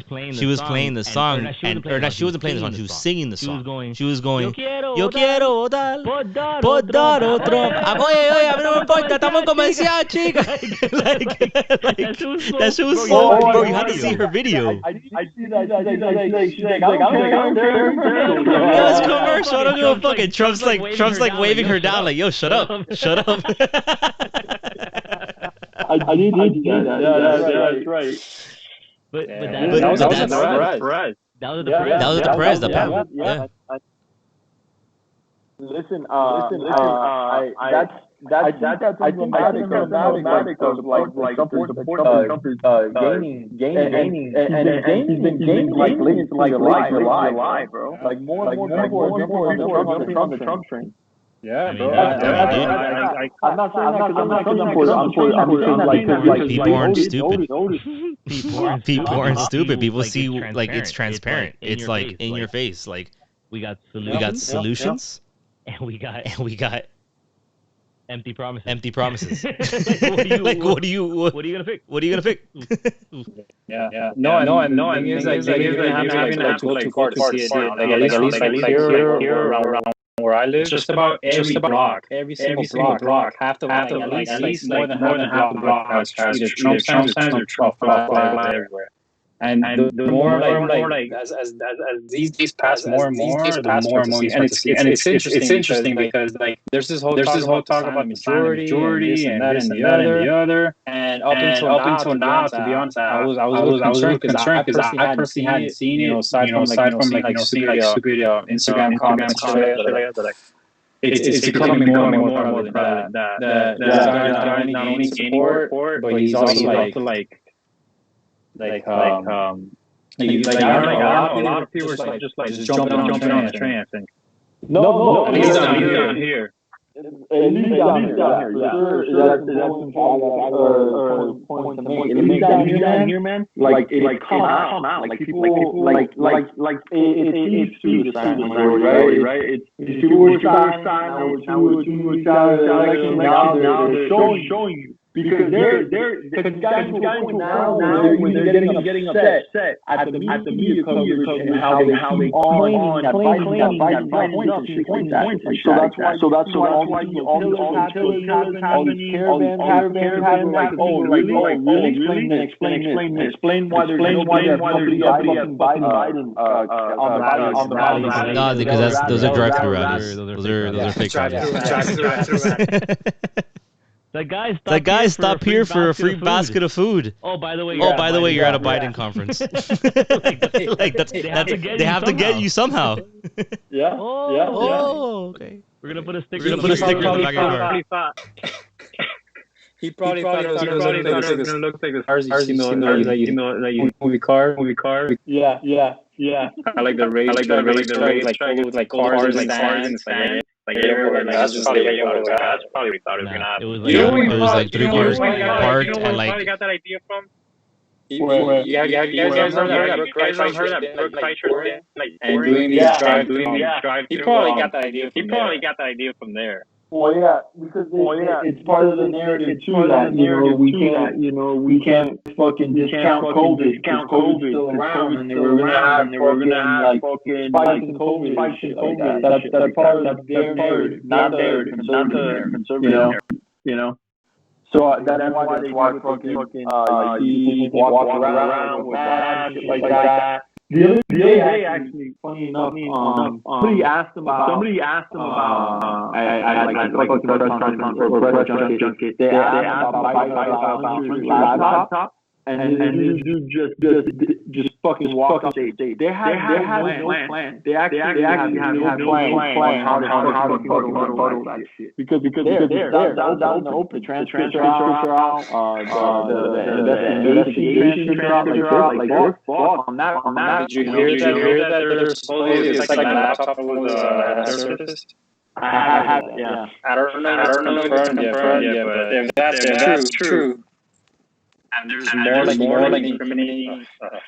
was playing the song, or she wasn't playing the song. She was singing the song. She was going, Yo quiero votar por Donald Trump. Oye, a mí no me importa, estamos en comercial, chica. Like that shit was so, bro. You had to see her video. I see that. She's like, I don't care. It was commercial. I don't give a fuck. And Trump's like waving her down, like, yo, shut up. I need to see that. Yeah, that's right. But that was the press. Yeah. Listen, I think that's emblematic of like the support that gaining and he's been gaining like lately alive, bro. Like more and more people are jumping on the Trump train. Yeah, I mean, bro. I'm not saying that because I'm saying that people aren't stupid. People People aren't stupid. People see like it's transparent. It's like in your face. Like we got we got solutions, and we got empty promises. empty promises. Like, what are you gonna pick? What are you gonna pick? Yeah. No. The thing is, like, you don't have to go too far to see it. Like, at least here around where I live, just about every block, every single block, half the block, at least more than half the block has either Trump signs or Trump flag everywhere. And the more like as these pass more and more, the more and more you start to see. And it's interesting because like there's this whole talk about the majority and this and the other. And up until now, to be honest, I was a little concerned because I personally hadn't seen it. Aside from like stupid Instagram comments, like it's becoming more and more prevalent that this guy is not only gaining support, but he's also like I don't know, a lot of people are just jumping on the train, I think. No, at least down here. At least down here, yeah. That's important point to make. At least down here, man. Like it come out. Like people like it seems through the sign, right? It's people were signing, now they're showing you. Because they're guys who are going now when they're getting upset at the media coverage and how they claiming that Biden's up, shit like that. So that's why all these killers happening, all these caravans like, oh really? Explain why there's nobody at Biden on the rally. No, because those are drive-through rallies. Those are fake rallies. That guy stop here for a free basket of food. Oh, by the way, you're at a Biden conference. They have to get you somehow. Yeah. Oh, okay. We're gonna put a sticker. in the back of your car. He probably thought it was gonna look like a cars movie car. Yeah. I like the race like cars and stands. Like that's just probably what it was. It was It was like 3 cars parked and like. Where you got that idea from? You guys heard that Brooke Kreischer and doing these drive. He probably got that idea from there. Well, yeah, because it's part of the narrative too that we can't fucking discount COVID because COVID's still around and we're gonna have fucking spikes in COVID and shit like that. That's part of their narrative, not the conservative, you know. So that's why fucking he walk around with masks, shit like that. The other day, actually, funny enough, somebody asked him about. I like fucking press junket. They asked about Biden's laptop, and this dude just fucking walked off stage. They had no plan. They actually have no plan how to fucking photo that shit. Because they're out in the open. The transcripts are out. The investigation transcripts are out. Like they're fucked on that. Did you hear that there's supposedly a second laptop was surfaced? I have, yeah. I don't know if it's confirmed yet, but if that's true, and there's more like incriminating stuff.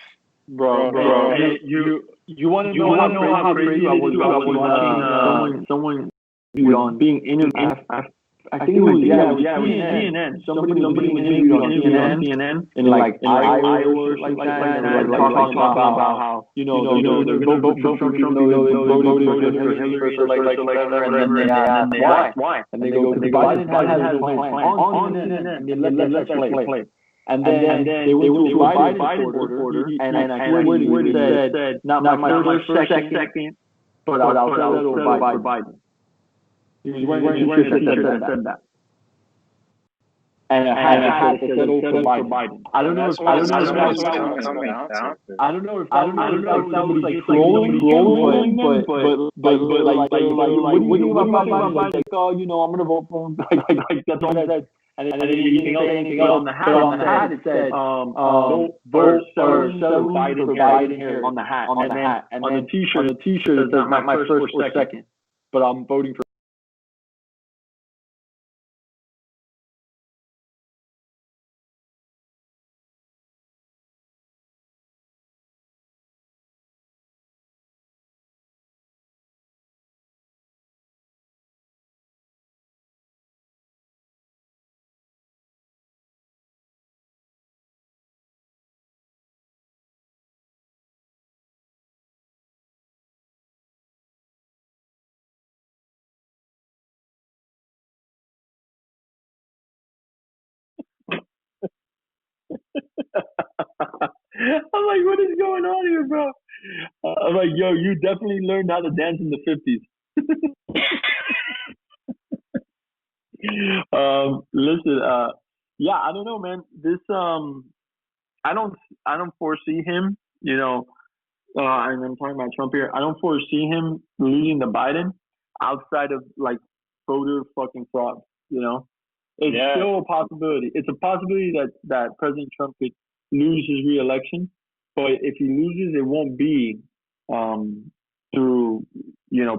Bro, hey, you want to know how crazy I was watching someone being interviewed. I think it was CNN. Somebody was being interviewed on CNN in like Iowa or like that, and talking about how they're gonna vote for Trump even though they voted for Hillary or like whatever, and then they ask why, and they go because Biden has no plan on CNN, and they let that play. And then they went to a Biden reporter, and I swear he said, not my first, second, but I'll settle for Biden. He was wearing a shirt that said that. and a hat that said settle for Biden. I don't know if that was somebody trolling, but like what do you think about Biden? Like, oh, I'm gonna vote for him. Like that's all he said. And then he didn't say anything else. But on the hat it said, vote or settle for Biden here on the hat. And on the T-shirt it says not my first or second, but I'm voting for. I'm like, what is going on here, bro? I'm like, yo, you definitely learned how to dance in the 50s. Listen, yeah, I don't know, man. This, I don't foresee him, and I'm talking about Trump here. I don't foresee him losing to Biden outside of like voter fucking fraud. It's still a possibility. It's a possibility that President Trump could lose his reelection, but if he loses, it won't be through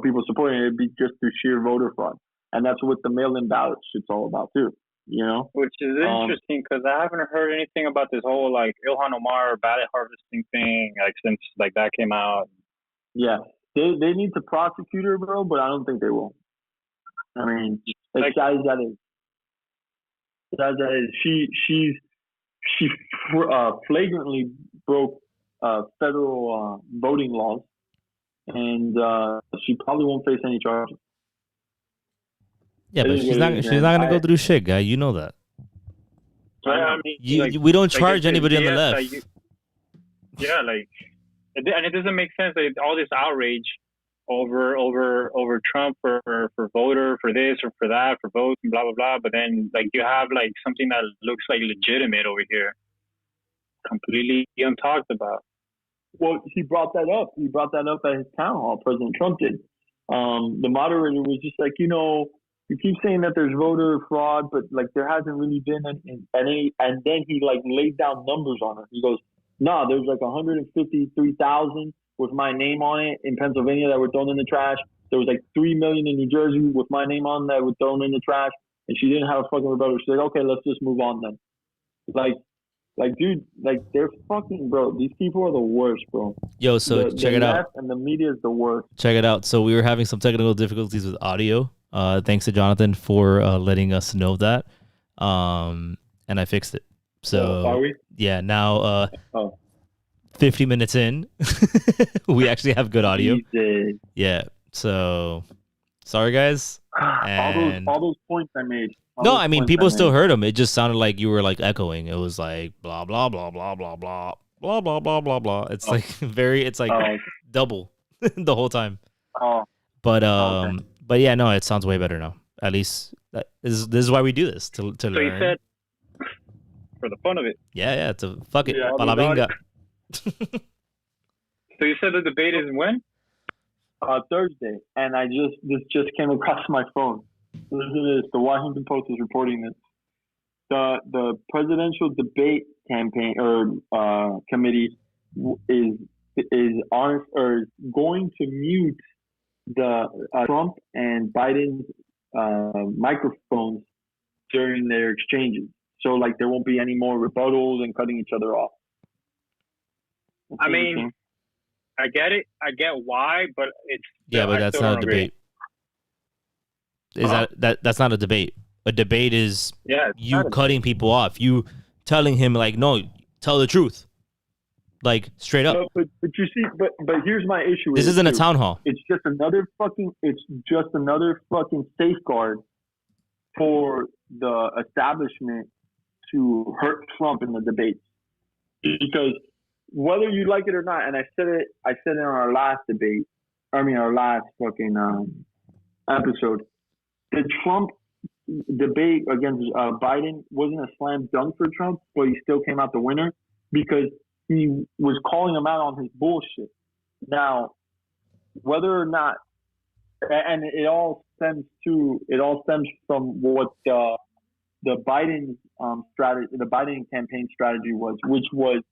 people supporting it. It'd be just through sheer voter fraud, and that's what the mail-in ballot shit's all about too. Which is interesting because I haven't heard anything about this whole like Ilhan Omar ballot harvesting thing since that came out. Yeah, they need to prosecute her, bro, but I don't think they will. I mean, as sad as that is. She flagrantly broke federal voting laws, and she probably won't face any charges. Yeah, but she's not gonna go through shit, guy. You know that. I mean, we don't charge anybody on the left. And it doesn't make sense. All this outrage over Trump for voter, for this or for that, for votes and blah blah blah. But then you have something that looks legitimate over here, completely untalked about. Well, he brought that up. He brought that up at his town hall. President Trump did. The moderator was just like, you keep saying that there's voter fraud, but there hasn't really been any. And then he laid down numbers on it. He goes, "Nah, there's 153,000 with my name on it in Pennsylvania that were thrown in the trash. There was 3 million in New Jersey with my name on that were thrown in the trash." And she didn't have a fucking rebuttal. She's like, "Okay, let's just move on then." Dude, they're fucking, bro. These people are the worst, bro. Yo, so check it out. And the media is the worst. Check it out. So we were having some technical difficulties with audio. Thanks to Jonathan for letting us know that. And I fixed it. So are we? Yeah, now 50 minutes in, we actually have good audio. Jesus. Yeah. So sorry, guys. All those points I made. No, I mean people still heard them. It just sounded like you were echoing. It was blah blah blah blah blah blah blah blah blah blah blah. It's double the whole time. Oh. But yeah, no, it sounds way better now. At least this is why we do this to learn. So you said for the fun of it. Yeah, to fuck it. Yeah, Palabinga. So you said the debate is when? Thursday, and this just came across my phone. Listen to this. The Washington Post is reporting this. The presidential debate campaign or committee is on or going to mute the Trump and Biden's microphones during their exchanges. So there won't be any more rebuttals and cutting each other off. I mean, I get it. I get why, but it's but that's not a debate. That's not a debate. A debate is you cutting people off. You telling him no, tell the truth. Straight up. But you see, but here's my issue. This isn't a town hall. It's just another fucking safeguard for the establishment to hurt Trump in the debates. Because whether you like it or not, and I said it in our last debate, our last fucking episode, the Trump debate against Biden wasn't a slam dunk for Trump, but he still came out the winner because he was calling him out on his bullshit. Now, whether or not, and it all stems from what the Biden strategy, the Biden campaign strategy was, which was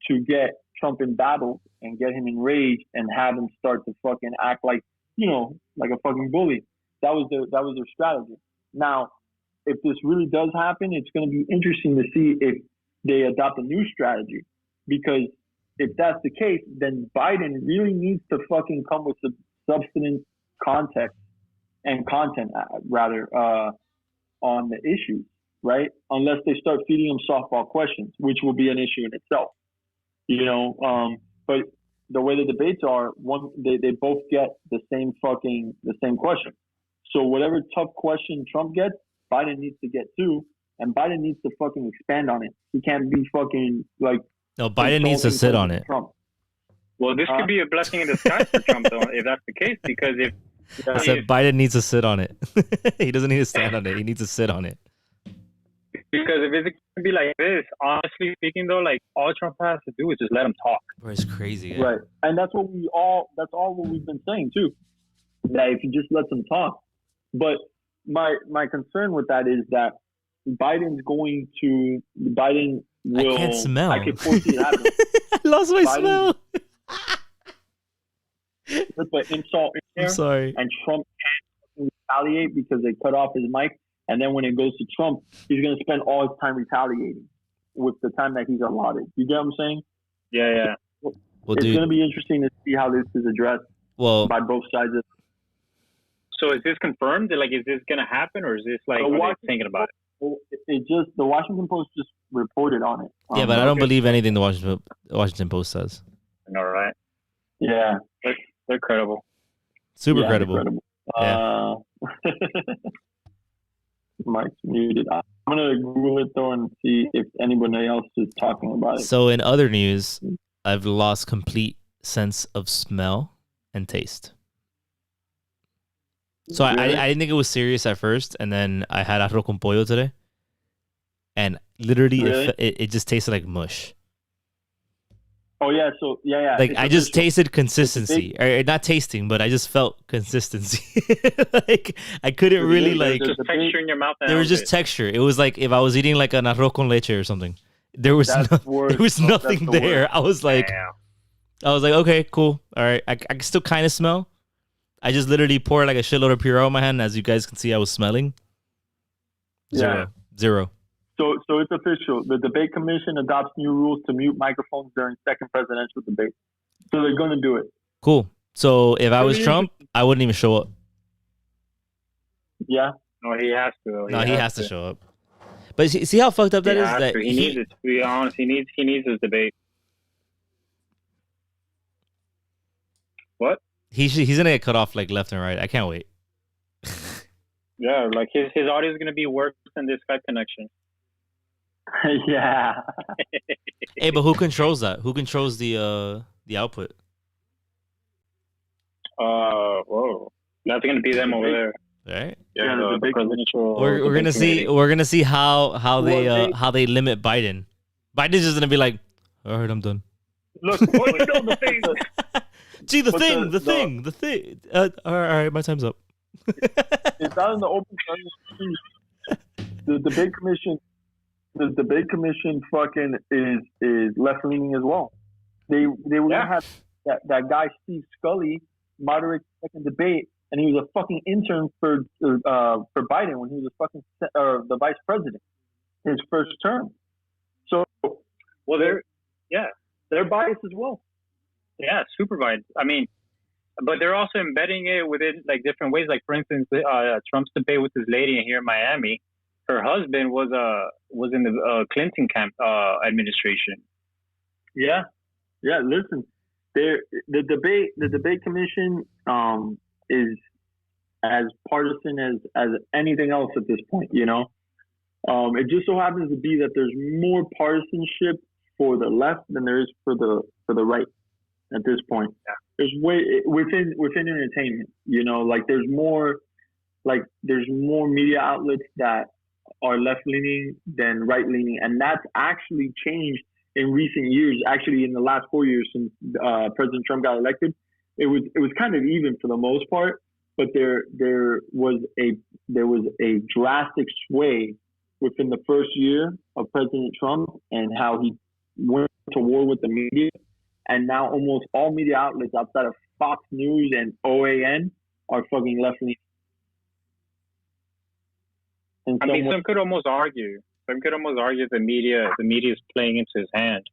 to get Trump embattled and get him enraged and have him start to fucking act like, like a fucking bully. That was their strategy. Now, if this really does happen, it's going to be interesting to see if they adopt a new strategy, because if that's the case, then Biden really needs to fucking come with some substance, context, and content, on the issues, right? Unless they start feeding him softball questions, which will be an issue in itself, But the way the debates are, they both get the same question. So whatever tough question Trump gets, Biden needs to get too, and Biden needs to fucking expand on it. He can't be fucking like. No, Biden needs to sit on it. Trump. Well, this could be a blessing in disguise for Trump, though, if that's the case, because I said Biden needs to sit on it. He doesn't need to stand on it. He needs to sit on it. Because if it's going to be like this, honestly speaking, though, like all Trump has to do is just let him talk. Bro, it's crazy. Yeah. Right, and that's what we've been saying too. That if he just lets him talk, but my concern with that is that Biden will. I can't smell. I can foresee it happening. I lost my smell. Put insult in there, I'm sorry. And Trump can't retaliate because they cut off his mic. And then when it goes to Trump, he's going to spend all his time retaliating with the time that he's allotted. You get what I'm saying? Yeah. Well, it's going to be interesting to see how this is addressed by both sides. So is this confirmed? Like, is this going to happen, or is this like are they thinking about it? The Washington Post just reported on it. Yeah, but I don't believe anything the Washington Post says. All right. Yeah. They're credible. Super credible. Incredible. Yeah. Mike's muted. I'm going to Google it though and see if anybody else is talking about it. So in other news, I've lost complete sense of smell and taste. So really? I didn't think it was serious at first, and then I had arroz con pollo today, and literally it just tasted like mush. Oh yeah, so yeah. Like I just tasted consistency, or not tasting, but I just felt consistency. Like I couldn't really like just texture in your mouth. There was just texture. It was like if I was eating like an arroz con leche or something. There was nothing there. I was like, okay, cool, all right. I can still kind of smell. I just literally poured like a shitload of Purell in my hand. As you guys can see, I was smelling. Zero. So it's official. The debate commission adopts new rules to mute microphones during second presidential debate. So they're going to do it. Cool. So if I was Trump, I wouldn't even show up. Yeah. No, he has to. He has to show up. But see how fucked up that is? That he needs it. To be honest, he needs his debate. What? He's gonna get cut off like left and right. I can't wait. Yeah, like his audio is gonna be worse than this Skype connection. Yeah. Hey, but who controls that? Who controls the output? Whoa. That's gonna be them over there. Right? Yeah, the presidential. We're gonna see how they limit Biden. Biden's just gonna be like, all right, I'm done. Look, the thing. Gee, the thing. All right, my time's up. It's not in the open. The debate commission. The debate commission fucking is left leaning as well. They were gonna have that guy Steve Scully moderate the second debate, and he was a fucking intern for Biden when he was the vice president, his first term. So, well, they're biased as well. Yeah, super biased. I mean, but they're also embedding it within like different ways. Like for instance, Trump's debate with this lady here in Miami. Her husband was in the Clinton camp administration. Yeah. Listen, the debate commission is as partisan as anything else at this point. It just so happens to be that there's more partisanship for the left than there is for the right at this point. Yeah. There's way within entertainment. Like there's more. like there's more media outlets that are left leaning than right leaning, and that's actually changed in recent years. Actually, in the last 4 years since President Trump got elected, it was kind of even for the most part, but there was a drastic sway within the first year of President Trump and how he went to war with the media, and now almost all media outlets outside of Fox News and OAN are fucking left leaning. I mean, some could almost argue the media is playing into his hand.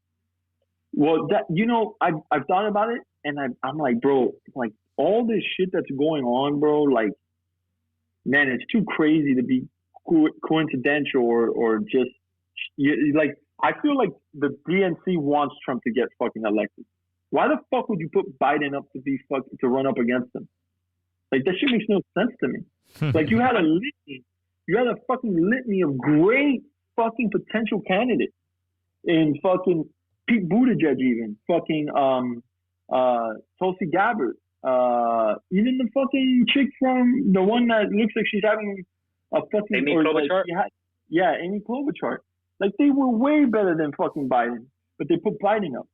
Well, that, you know, I've thought about it, and I'm like, bro, like all this shit that's going on, bro, like, man, it's too crazy to be coincidental or just like. I feel like the DNC wants Trump to get fucking elected. Why the fuck would you put Biden up to run up against him? Like, that shit makes no sense to me. Like, you had a fucking litany of great fucking potential candidates in fucking Pete Buttigieg, even fucking Tulsi Gabbard, even the fucking chick from the one that looks like she's having a fucking Amy Klobuchar. Amy Klobuchar. Like, they were way better than fucking Biden, but they put Biden up,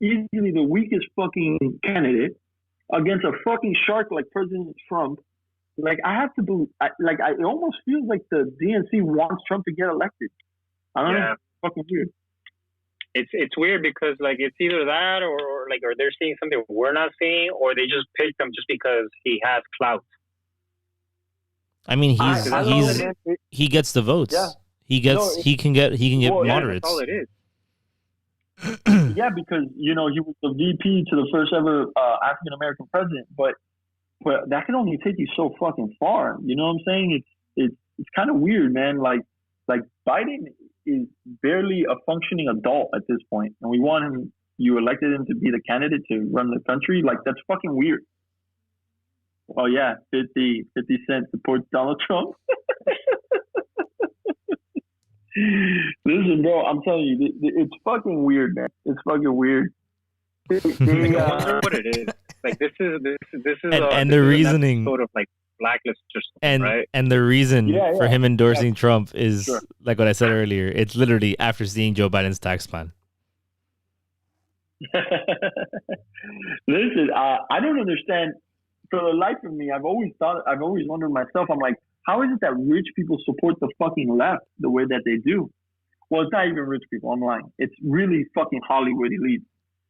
easily the weakest fucking candidate, against a fucking shark like President Trump. Like, I have to do, it almost feels like the DNC wants Trump to get elected. I don't know. It's fucking weird. It's weird because, like, it's either that or they're seeing something we're not seeing, or they just picked him just because he has clout. I mean, he gets the votes. Yeah. He can get moderates. That's all it is. Yeah, because, you know, he was the VP to the first ever African American president, but that can only take you so fucking far. You know what I'm saying? It's kind of weird, man. Like Biden is barely a functioning adult at this point, and you elected him to be the candidate to run the country. Like, that's fucking weird. Oh yeah, 50 Cent supports Donald Trump. Listen, bro, I'm telling you, it's fucking weird, man. It's fucking weird. I wonder what it is. Like, this is and the reasoning sort of like blacklist or something, right? And the reason for him endorsing Trump is like what I said earlier. It's literally after seeing Joe Biden's tax plan. Listen, I don't understand. For the life of me, I've always wondered myself. I'm like, how is it that rich people support the fucking left the way that they do? Well, it's not even rich people. I'm lying. It's really fucking Hollywood elites.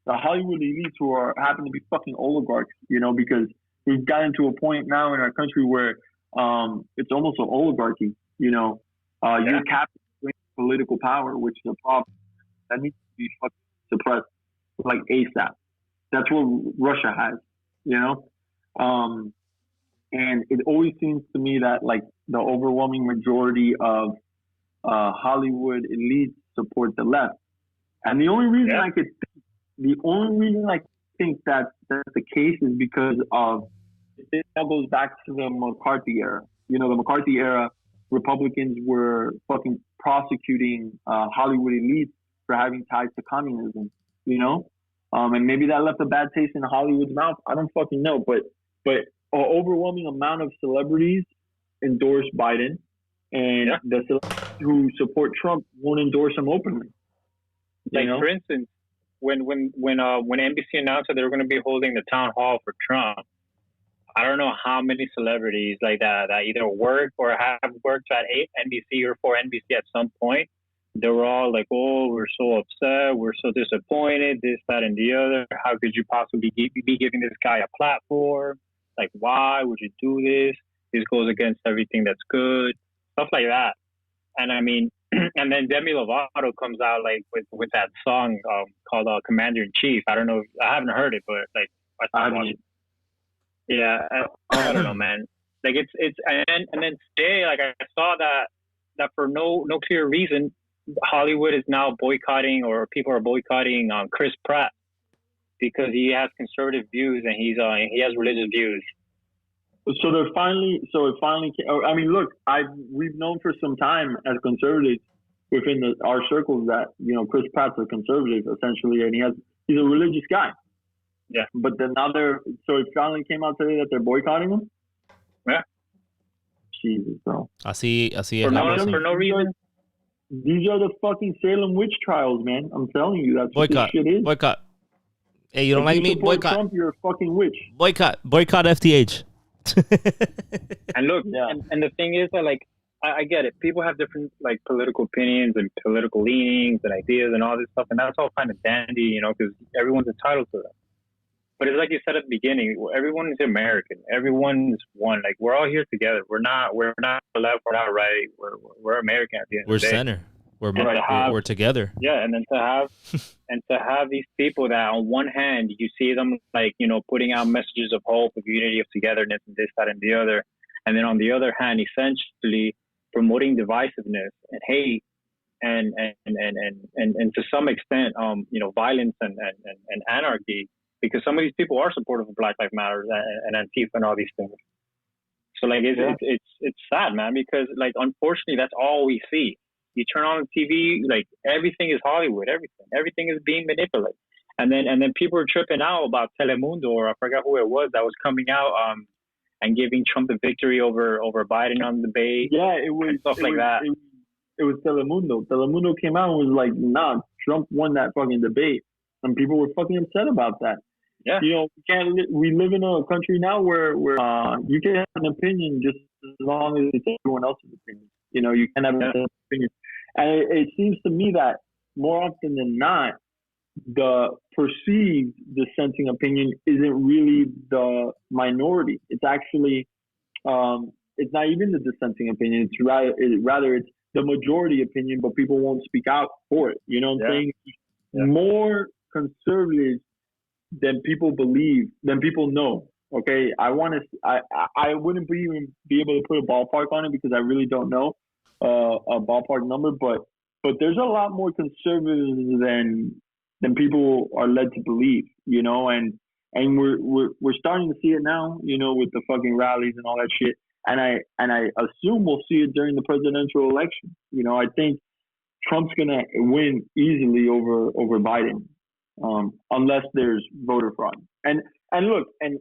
The Hollywood elites who happen to be fucking oligarchs, you know, because we've gotten to a point now in our country where it's almost an oligarchy, you know. You're capturing political power, which is a problem that needs to be fucking suppressed like ASAP. That's what Russia has, you know. And it always seems to me that, like, the overwhelming majority of Hollywood elites support the left. And the only reason I think that that's the case is because of, it all goes back to the McCarthy era. You know, the McCarthy era, Republicans were fucking prosecuting Hollywood elites for having ties to communism, you know? And maybe that left a bad taste in Hollywood's mouth. I don't fucking know, but an overwhelming amount of celebrities endorse Biden, and the celebrities who support Trump won't endorse him openly. Like, for instance, when NBC announced that they were going to be holding the town hall for Trump, I don't know how many celebrities like that either work or have worked at NBC or for NBC at some point. They were all like, "Oh, we're so upset, we're so disappointed, this, that, and the other. How could you possibly be giving this guy a platform? Like, why would you do this? This goes against everything that's good." Stuff like that. And I mean, and then Demi Lovato comes out like with that song called Commander in Chief. I don't know, I haven't heard it, but like, I don't know, man. Like, it's and then today, like, I saw that for no clear reason, Hollywood is now boycotting, or people are boycotting Chris Pratt because he has conservative views and he has religious views. So it finally came. I mean, look, we've known for some time as conservatives within our circles that, you know, Chris Pratt's a conservative essentially, and he's a religious guy. Yeah. But then so it finally came out today that they're boycotting him. Yeah. Jesus, bro. Así es. For no reason. These are the fucking Salem witch trials, man. I'm telling you, that's what this Boycott. shit is. Boycott. Hey, you don't like me? Support Boycott. Trump, you're a fucking witch. Boycott FTH. And look, and the thing is that, like, I get it. People have different, like, political opinions and political leanings and ideas and all this stuff, and that's all kind of dandy, you know, because everyone's entitled to that. But it's like you said at the beginning, everyone is American. Everyone's one. Like, we're all here together. We're not left, we're not right. We're American at the end of the day. Center. We're together. Yeah, and then to have these people that on one hand you see them, like, you know, putting out messages of hope, of unity, of togetherness, and this, that, and the other, and then on the other hand, essentially promoting divisiveness and hate and to some extent, you know, violence and anarchy. Because some of these people are supportive of Black Lives Matter and Antifa and all these things. So, like, it's sad, man, because, like, unfortunately, that's all we see. You turn on TV, like, everything is Hollywood. Everything is being manipulated. And then people are tripping out about Telemundo, or I forgot who it was, that was coming out and giving Trump the victory over Biden on the debate. Yeah, it was stuff like that. It was Telemundo. Telemundo came out and was like, "Nah, Trump won that fucking debate," and people were fucking upset about that. Yeah. You know, we live in a country now where you can have an opinion just as long as it's everyone else's opinion. You know, you can have an opinion. And it seems to me that more often than not, the perceived dissenting opinion isn't really the minority. It's actually, it's not even the dissenting opinion. It's rather it's the majority opinion, but people won't speak out for it. You know what I'm saying? Yeah. More conservatives than people believe, than people know. Okay, I wouldn't even be able to put a ballpark on it because I really don't know a ballpark number, but there's a lot more conservatives than people are led to believe, you know, and we're starting to see it now, you know, with the fucking rallies and all that shit, and I assume we'll see it during the presidential election. You know, I think Trump's gonna win easily over Biden. Unless there's voter fraud. And look, and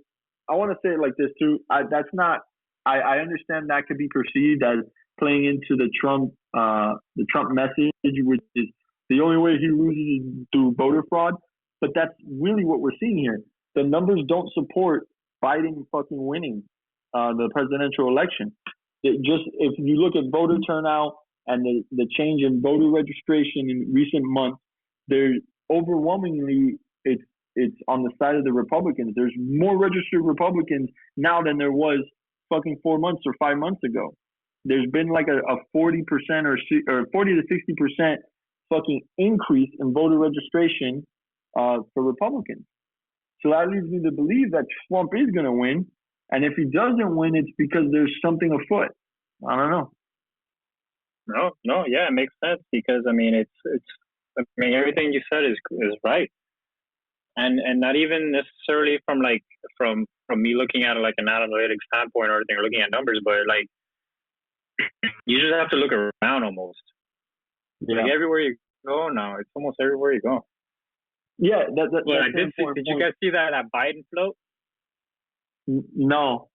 I want to say it like this too. I understand that could be perceived as playing into the Trump message, which is the only way he loses is through voter fraud. But that's really what we're seeing here. The numbers don't support Biden fucking winning the presidential election. If you look at voter turnout and the change in voter registration in recent months, there's overwhelmingly it's on the side of the Republicans. There's more registered Republicans now than there was fucking 4 months or 5 months ago. There's been like a 40% or 40 to 60% fucking increase in voter registration for Republicans. So that leads me to believe that Trump is going to win. And if he doesn't win, it's because there's something afoot. I don't know. No, yeah, it makes sense because I mean everything you said is right, and not even necessarily from me looking at it like an analytic standpoint or anything, or looking at numbers, but like you just have to look around almost. Yeah. Like everywhere you go now, it's almost everywhere you go. Yeah, did you guys see that Biden float? No.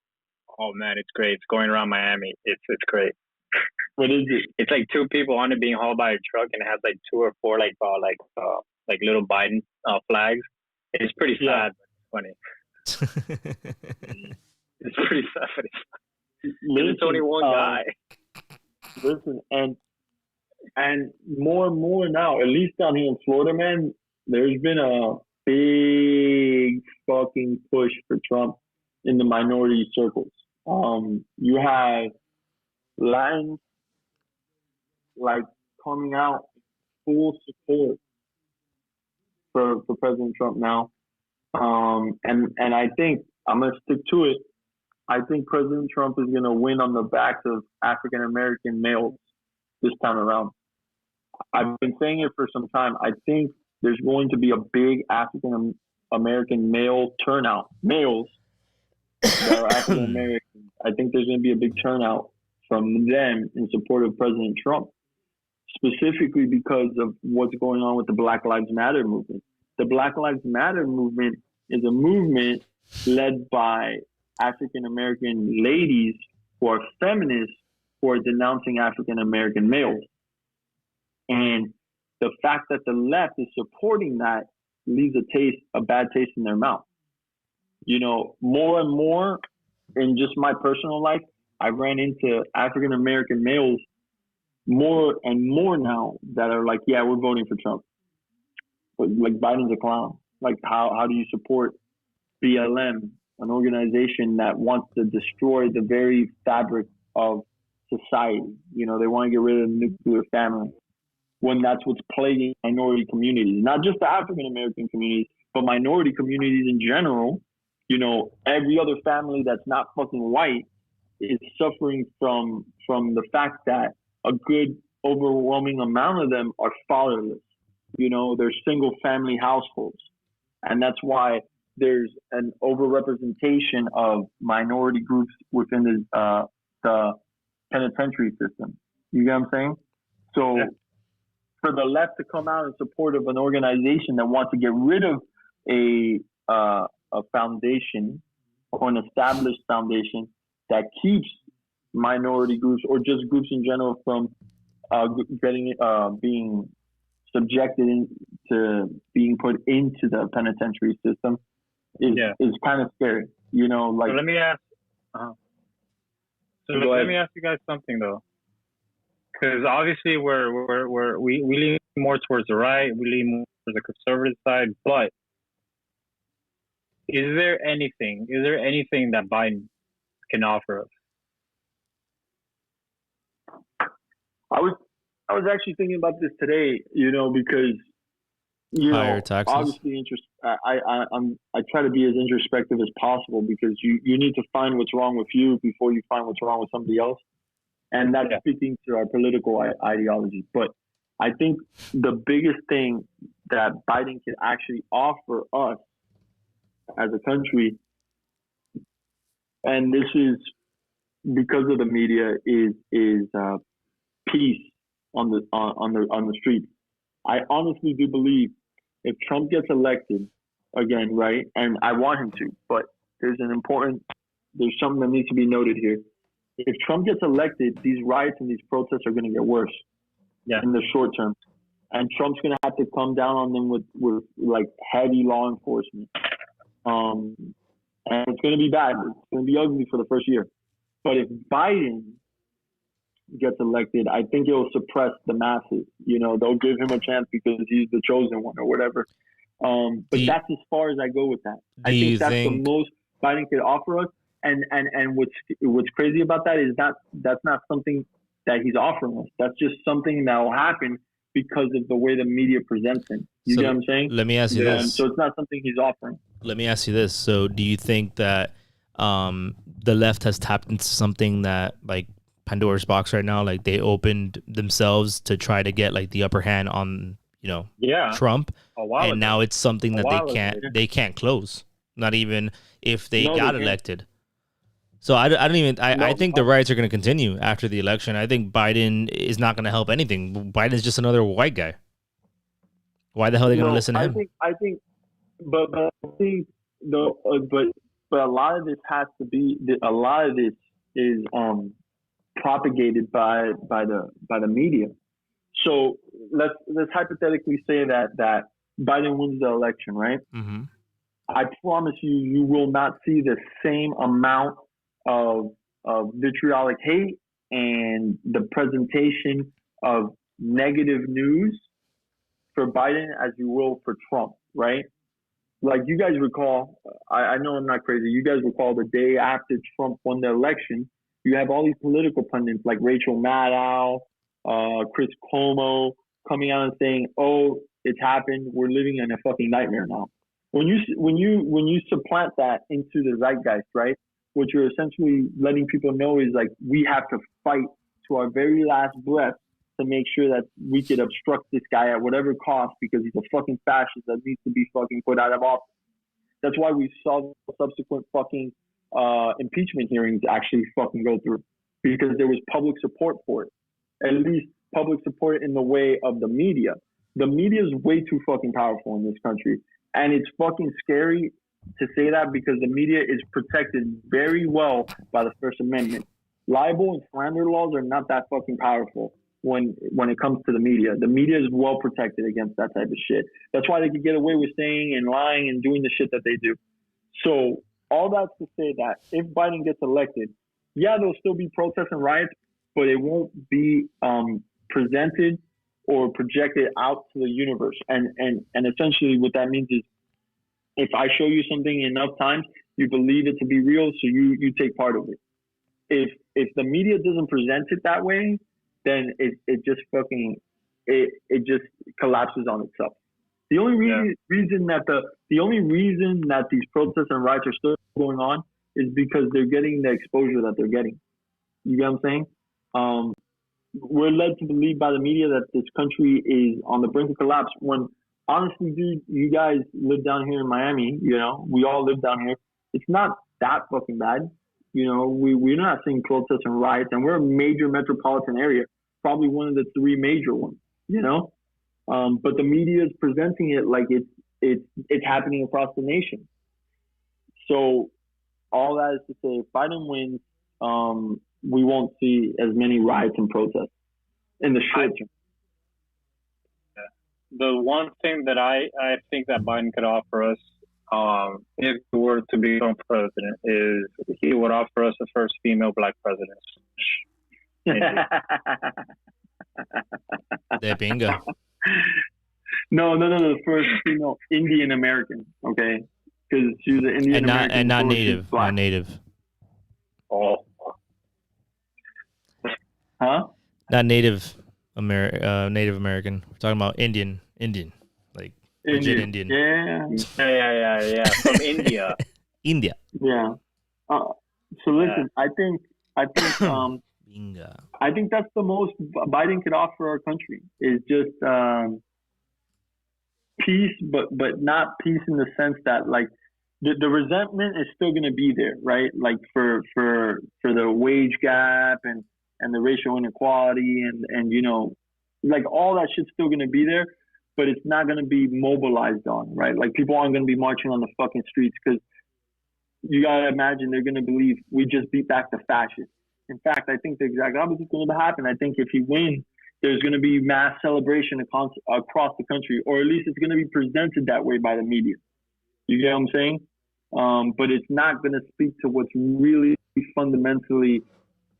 Oh man, it's great. It's going around Miami. It's great. What is it? It's like two people on it being hauled by a truck, and it has like 2 or 4 like little Biden flags. It's pretty sad, but it's funny. It's pretty sad, but it's only one guy. Listen, and more and more now, at least down here in Florida, man, there's been a big fucking push for Trump in the minority circles. You have Latins like coming out full support for President Trump now. And I think I'm gonna stick to it. I think President Trump is gonna win on the backs of African American males this time around. I've been saying it for some time. I think there's going to be a big African American male turnout. Males that are African American. I think there's going to be a big turnout from them in support of President Trump, specifically because of what's going on with the Black Lives Matter movement. The Black Lives Matter movement is a movement led by African American ladies who are feminists who are denouncing African American males. And the fact that the left is supporting that leaves a bad taste in their mouth. You know, more and more in just my personal life, I ran into African American males more and more now that are like, yeah, we're voting for Trump. But like Biden's a clown. Like how do you support BLM, an organization that wants to destroy the very fabric of society? You know, they want to get rid of the nuclear family when that's what's plaguing minority communities, not just the African American communities, but minority communities in general. You know, every other family that's not fucking white is suffering from the fact that a good overwhelming amount of them are fatherless. You know, they're single family households. And that's why there's an overrepresentation of minority groups within the penitentiary system. You get what I'm saying? So for the left to come out in support of an organization that wants to get rid of a foundation or an established foundation that keeps minority groups or just groups in general from being subjected to being put into the penitentiary system is kind of scary. You know, like. So let me ask. Let me ask you guys something though, because obviously we lean more towards the right, we lean more towards the conservative side, but is there anything that Biden can offer us? I was actually thinking about this today, you know, because higher taxes. Obviously, I try to be as introspective as possible because you need to find what's wrong with you before you find what's wrong with somebody else, and that's speaking to our political ideology. But I think the biggest thing that Biden can actually offer us as a country, and this is because of the media, is peace on the streets. I honestly do believe if Trump gets elected again, right, and I want him to, but there's something that needs to be noted here. If Trump gets elected, these riots and these protests are going to get worse in the short term. And Trump's going to have to come down on them with like heavy law enforcement. And it's going to be bad. It's going to be ugly for the first year. But if Biden gets elected, I think it'll suppress the masses. You know, they'll give him a chance because he's the chosen one or whatever. But that's as far as I go with that. I think that's the most Biden could offer us. And what's crazy about that is that's not something that he's offering us. That's just something that will happen because of the way the media presents him. You get what I'm saying? Let me ask you this. So it's not something he's offering. Let me ask you this. So do you think that the left has tapped into something that, like, Pandora's box right now? Like, they opened themselves to try to get like the upper hand on, you know, Trump, and now it's something that they can't close. Not even if they got elected. So I think the riots are going to continue after the election. I think Biden is not going to help anything. Biden's just another white guy. Why the hell are they going to listen to him? But a lot of this has to be. A lot of this is propagated by the media. So let's hypothetically say that Biden wins the election, right? Mm-hmm. I promise you will not see the same amount of vitriolic hate and the presentation of negative news for Biden as you will for Trump, right? Like, you guys recall, I know I'm not crazy, you guys recall the day after Trump won the election, you have all these political pundits like Rachel Maddow, Chris Cuomo coming out and saying, "Oh, it's happened. We're living in a fucking nightmare now." When you supplant that into the zeitgeist, right? What you're essentially letting people know is like, we have to fight to our very last breath to make sure that we could obstruct this guy at whatever cost because he's a fucking fascist that needs to be fucking put out of office. That's why we saw subsequent fucking impeachment hearings actually fucking go through, because there was public support for it. At least public support in the way of the media. The media is way too fucking powerful in this country. And it's fucking scary to say that because the media is protected very well by the First Amendment. libel and slander laws are not that fucking powerful when it comes to the media. The media is well protected against that type of shit. That's why they can get away with saying and lying and doing the shit that they do. So all that's to say that if Biden gets elected, yeah, there'll still be protests and riots, but it won't be presented or projected out to the universe. And essentially what that means is if I show you something enough times, you believe it to be real, so you take part of it. If the media doesn't present it that way, then it just fucking it just collapses on itself. The only reason that these protests and riots are still going on is because they're getting the exposure that they're getting. You get what I'm saying? We're led to believe by the media that this country is on the brink of collapse when honestly, dude, you guys live down here in Miami, you know, we all live down here. It's not that fucking bad. You know, we're not seeing protests and riots, and we're a major metropolitan area, probably one of the 3 major ones, you know? But the media is presenting it like it's happening across the nation. So all that is to say, if Biden wins, we won't see as many riots and protests in the short term. The one thing that I think that Biden could offer us, if he were to become president, is he would offer us the first female black president. De pinga. No, the first female Indian American, okay? Because she's an Indian American. And not native. Not native. Oh. Huh? Not Native American. We're talking about Indian. Like legit Indian. Yeah. From India. India. Yeah. So listen, I think I think that's the most Biden could offer our country is just peace, but not peace in the sense that like the resentment is still going to be there, right? Like for the wage gap and the racial inequality and you know, like all that shit's still going to be there, but it's not going to be mobilized on, right? Like people aren't going to be marching on the fucking streets because you got to imagine they're going to believe we just beat back the fascists. In fact, I think the exact opposite is going to happen. I think if he wins, there's going to be mass celebration across the country, or at least it's going to be presented that way by the media. You get what I'm saying? But it's not going to speak to what's really fundamentally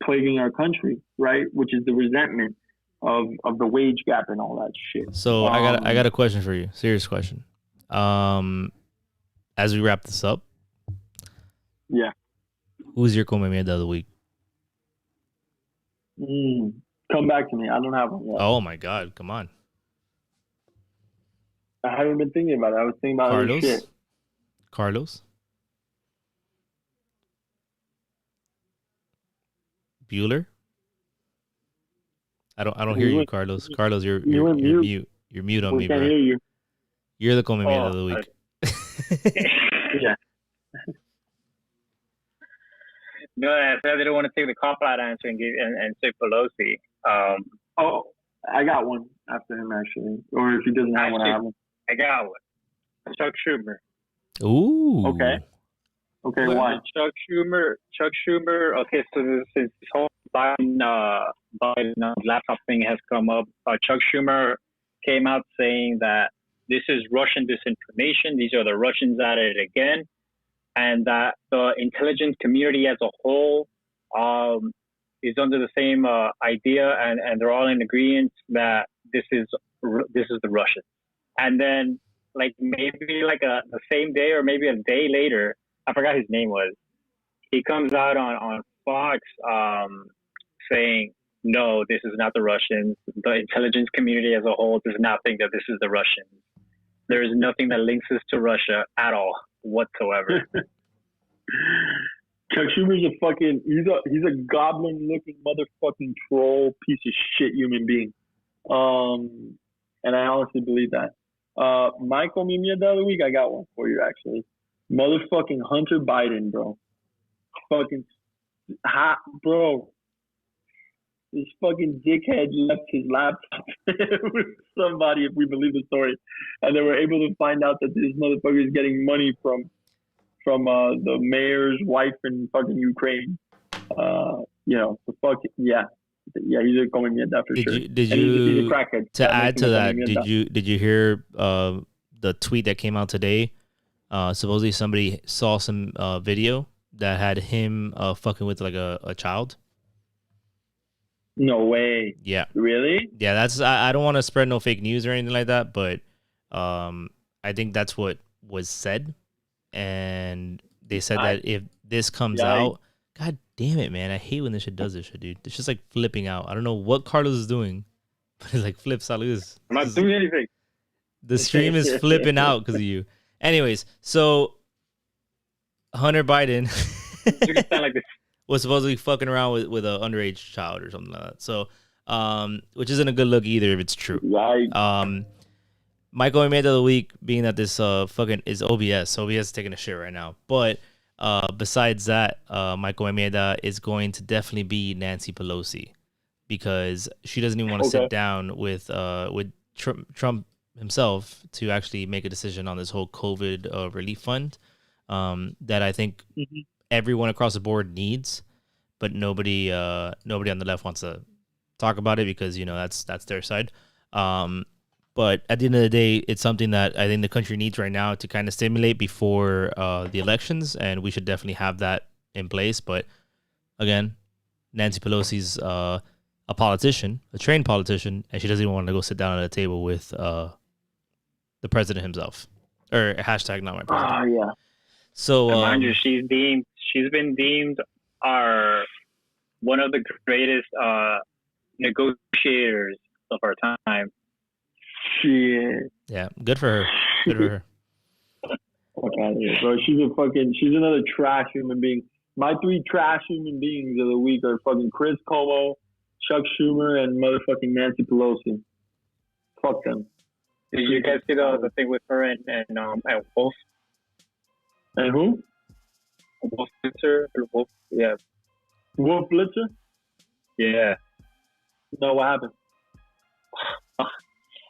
plaguing our country, right? Which is the resentment of the wage gap and all that shit. So I got a question for you. Serious question. As we wrap this up, yeah, who's your come mierda of the week? Come back to me. I don't have one yet. Oh my God! Come on. I haven't been thinking about it. I was thinking about other shit. Carlos. Bueller. I don't hear you, Carlos. Carlos, you're mute. You're mute on me, bro. Can't hear you. You're the come mierda of the week. Yeah. No, I said I didn't want to take the cop-out answer and say Pelosi. I got one after him, actually. Or if he doesn't have one, I have one. I got one. Chuck Schumer. Ooh. Okay, why? Chuck Schumer. Okay, so this whole Biden laptop thing has come up. Chuck Schumer came out saying that this is Russian disinformation. These are the Russians at it again. And that the intelligence community as a whole is under the same idea, and they're all in agreement that this is the Russians. And then, like maybe like the same day or maybe a day later, I forgot his name was. He comes out on Fox saying, "No, this is not the Russians. The intelligence community as a whole does not think that this is the Russians. There is nothing that links us to Russia at all." Whatsoever. Chuck Schumer's he's a goblin looking motherfucking troll piece of shit human being. And I honestly believe that. Michael Mimia the other week, I got one for you actually. Motherfucking Hunter Biden, bro. Fucking hot, bro. This fucking dickhead left his laptop with somebody, if we believe the story, and they were able to find out that this motherfucker is getting money from the mayor's wife in fucking Ukraine. the fuck, yeah, he's a come mierda for sure. Did And you he's a crackhead. to add to that? Did you hear the tweet that came out today? Supposedly somebody saw some video that had him fucking with like a child. No way. Yeah. Really? Yeah, that's I don't want to spread no fake news or anything like that, but I think that's what was said, and they said that if this comes out, god damn it, man, I hate when this shit does this shit, dude. It's just like flipping out. I don't know what Carlos is doing, but it's like flip salus. I'm not doing anything. The stream is flipping out because of you. Anyways, so Hunter Biden You can sound like this. was supposedly fucking around with an underage child or something like that. So, which isn't a good look either if it's true. Right. Michael Amanda of the week, being that this fucking is OBS. OBS is taking a shit right now. But besides that, Michael Amanda is going to definitely be Nancy Pelosi because she doesn't even want to sit down with Trump himself to actually make a decision on this whole COVID relief fund that I think everyone across the board needs, but nobody on the left wants to talk about it because that's their side. But at the end of the day, it's something that I think the country needs right now to kind of stimulate before the elections, and we should definitely have that in place. But again, Nancy Pelosi's a politician, a trained politician, and she doesn't even want to go sit down at a table with the president himself, or hashtag not my president. Yeah. So mind you, she's been deemed one of the greatest negotiators of our time. Shit. Yeah, good for her. Good for her. Okay, bro, she's another trash human being. My 3 trash human beings of the week are fucking Chris Cuomo, Chuck Schumer, and motherfucking Nancy Pelosi. Fuck them. Did you guys see the thing with her and Wolf? And who? Wolf Blitzer? Wolf, yeah. Wolf Blitzer? Yeah. No, what happened?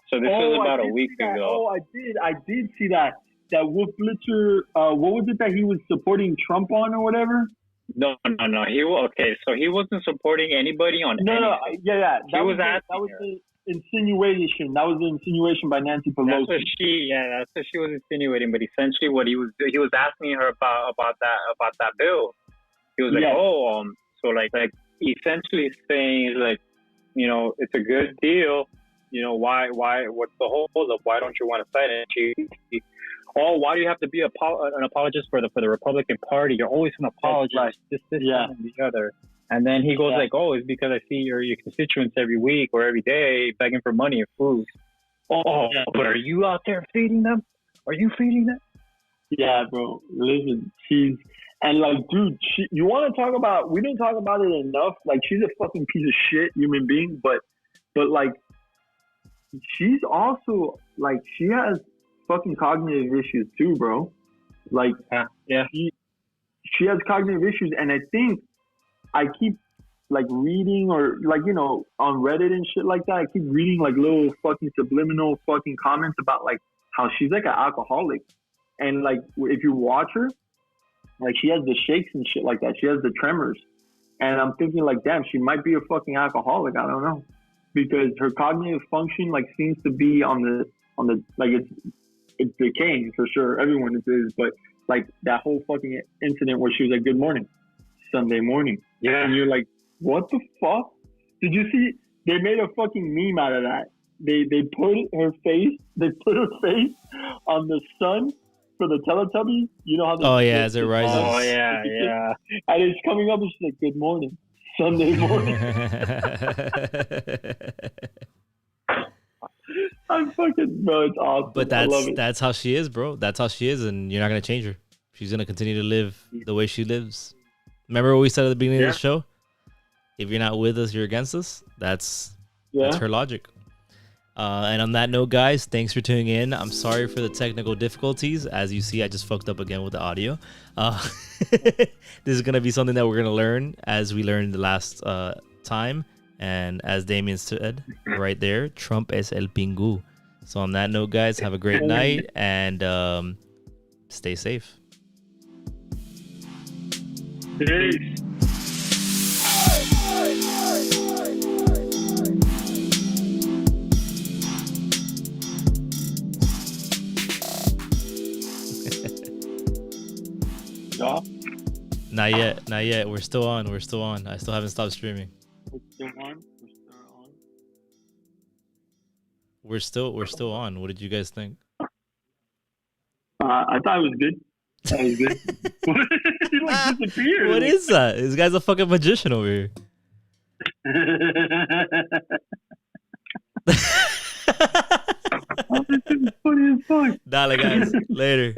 So this was about a week ago. Oh, I did see that. That Wolf Blitzer, what was it that he was supporting Trump on or whatever? No. So he wasn't supporting anybody on anything. Yeah. That was the insinuation. That was the insinuation by Nancy Pelosi. That's what she was insinuating. But essentially, what he was asking her about that bill. He was like, so like essentially saying like, it's a good deal. Why? What's the hold up? Why don't you want to sign it? Why do you have to be an apologist for the Republican Party? You're always going to apologize. This, and the other. And then he goes like, it's because I see your constituents every week or every day begging for money or food. But are you out there feeding them? Are you feeding them? Yeah, bro. Listen, dude, you want to talk about, we didn't talk about it enough. Like, she's a fucking piece of shit human being, but like, she's also, like, she has fucking cognitive issues too, bro. Like, she has cognitive issues, and I think I keep like reading or like, on Reddit and shit like that, I keep reading like little fucking subliminal fucking comments about like how she's like an alcoholic. And like, if you watch her, like she has the shakes and shit like that. She has the tremors. And I'm thinking like, damn, she might be a fucking alcoholic. I don't know. Because her cognitive function like seems to be on the like it's decaying for sure. Everyone is, but like that whole fucking incident where she was like, "Good morning," Sunday morning. Yeah. And you're like, what the fuck? Did you see? They made a fucking meme out of that. They put her face on the sun for the Teletubbies. You know how? As it rises. Oh yeah. And it's coming up and she's like, "Good morning, Sunday morning." I'm fucking, bro, it's awesome. But that's how she is, bro. That's how she is, and you're not gonna change her. She's gonna continue to live the way she lives. Remember what we said at the beginning of the show? If you're not with us, you're against us. That's her logic. And on that note, guys, thanks for tuning in. I'm sorry for the technical difficulties. As you see, I just fucked up again with the audio. This is gonna be something that we're gonna learn as we learned the last time. And as Damien said right there, Trump es el pingu. So on that note, guys, have a great night and stay safe. Peace. off? Not yet. Not yet. We're still on. We're still on. I still haven't stopped streaming. We're still on. We're still on. We're still on. What did you guys think? I thought it was good. That was good. He like disappeared. What is that? This guy's a fucking magician over here. Oh, this is funny as fuck. Dale, guys. Later.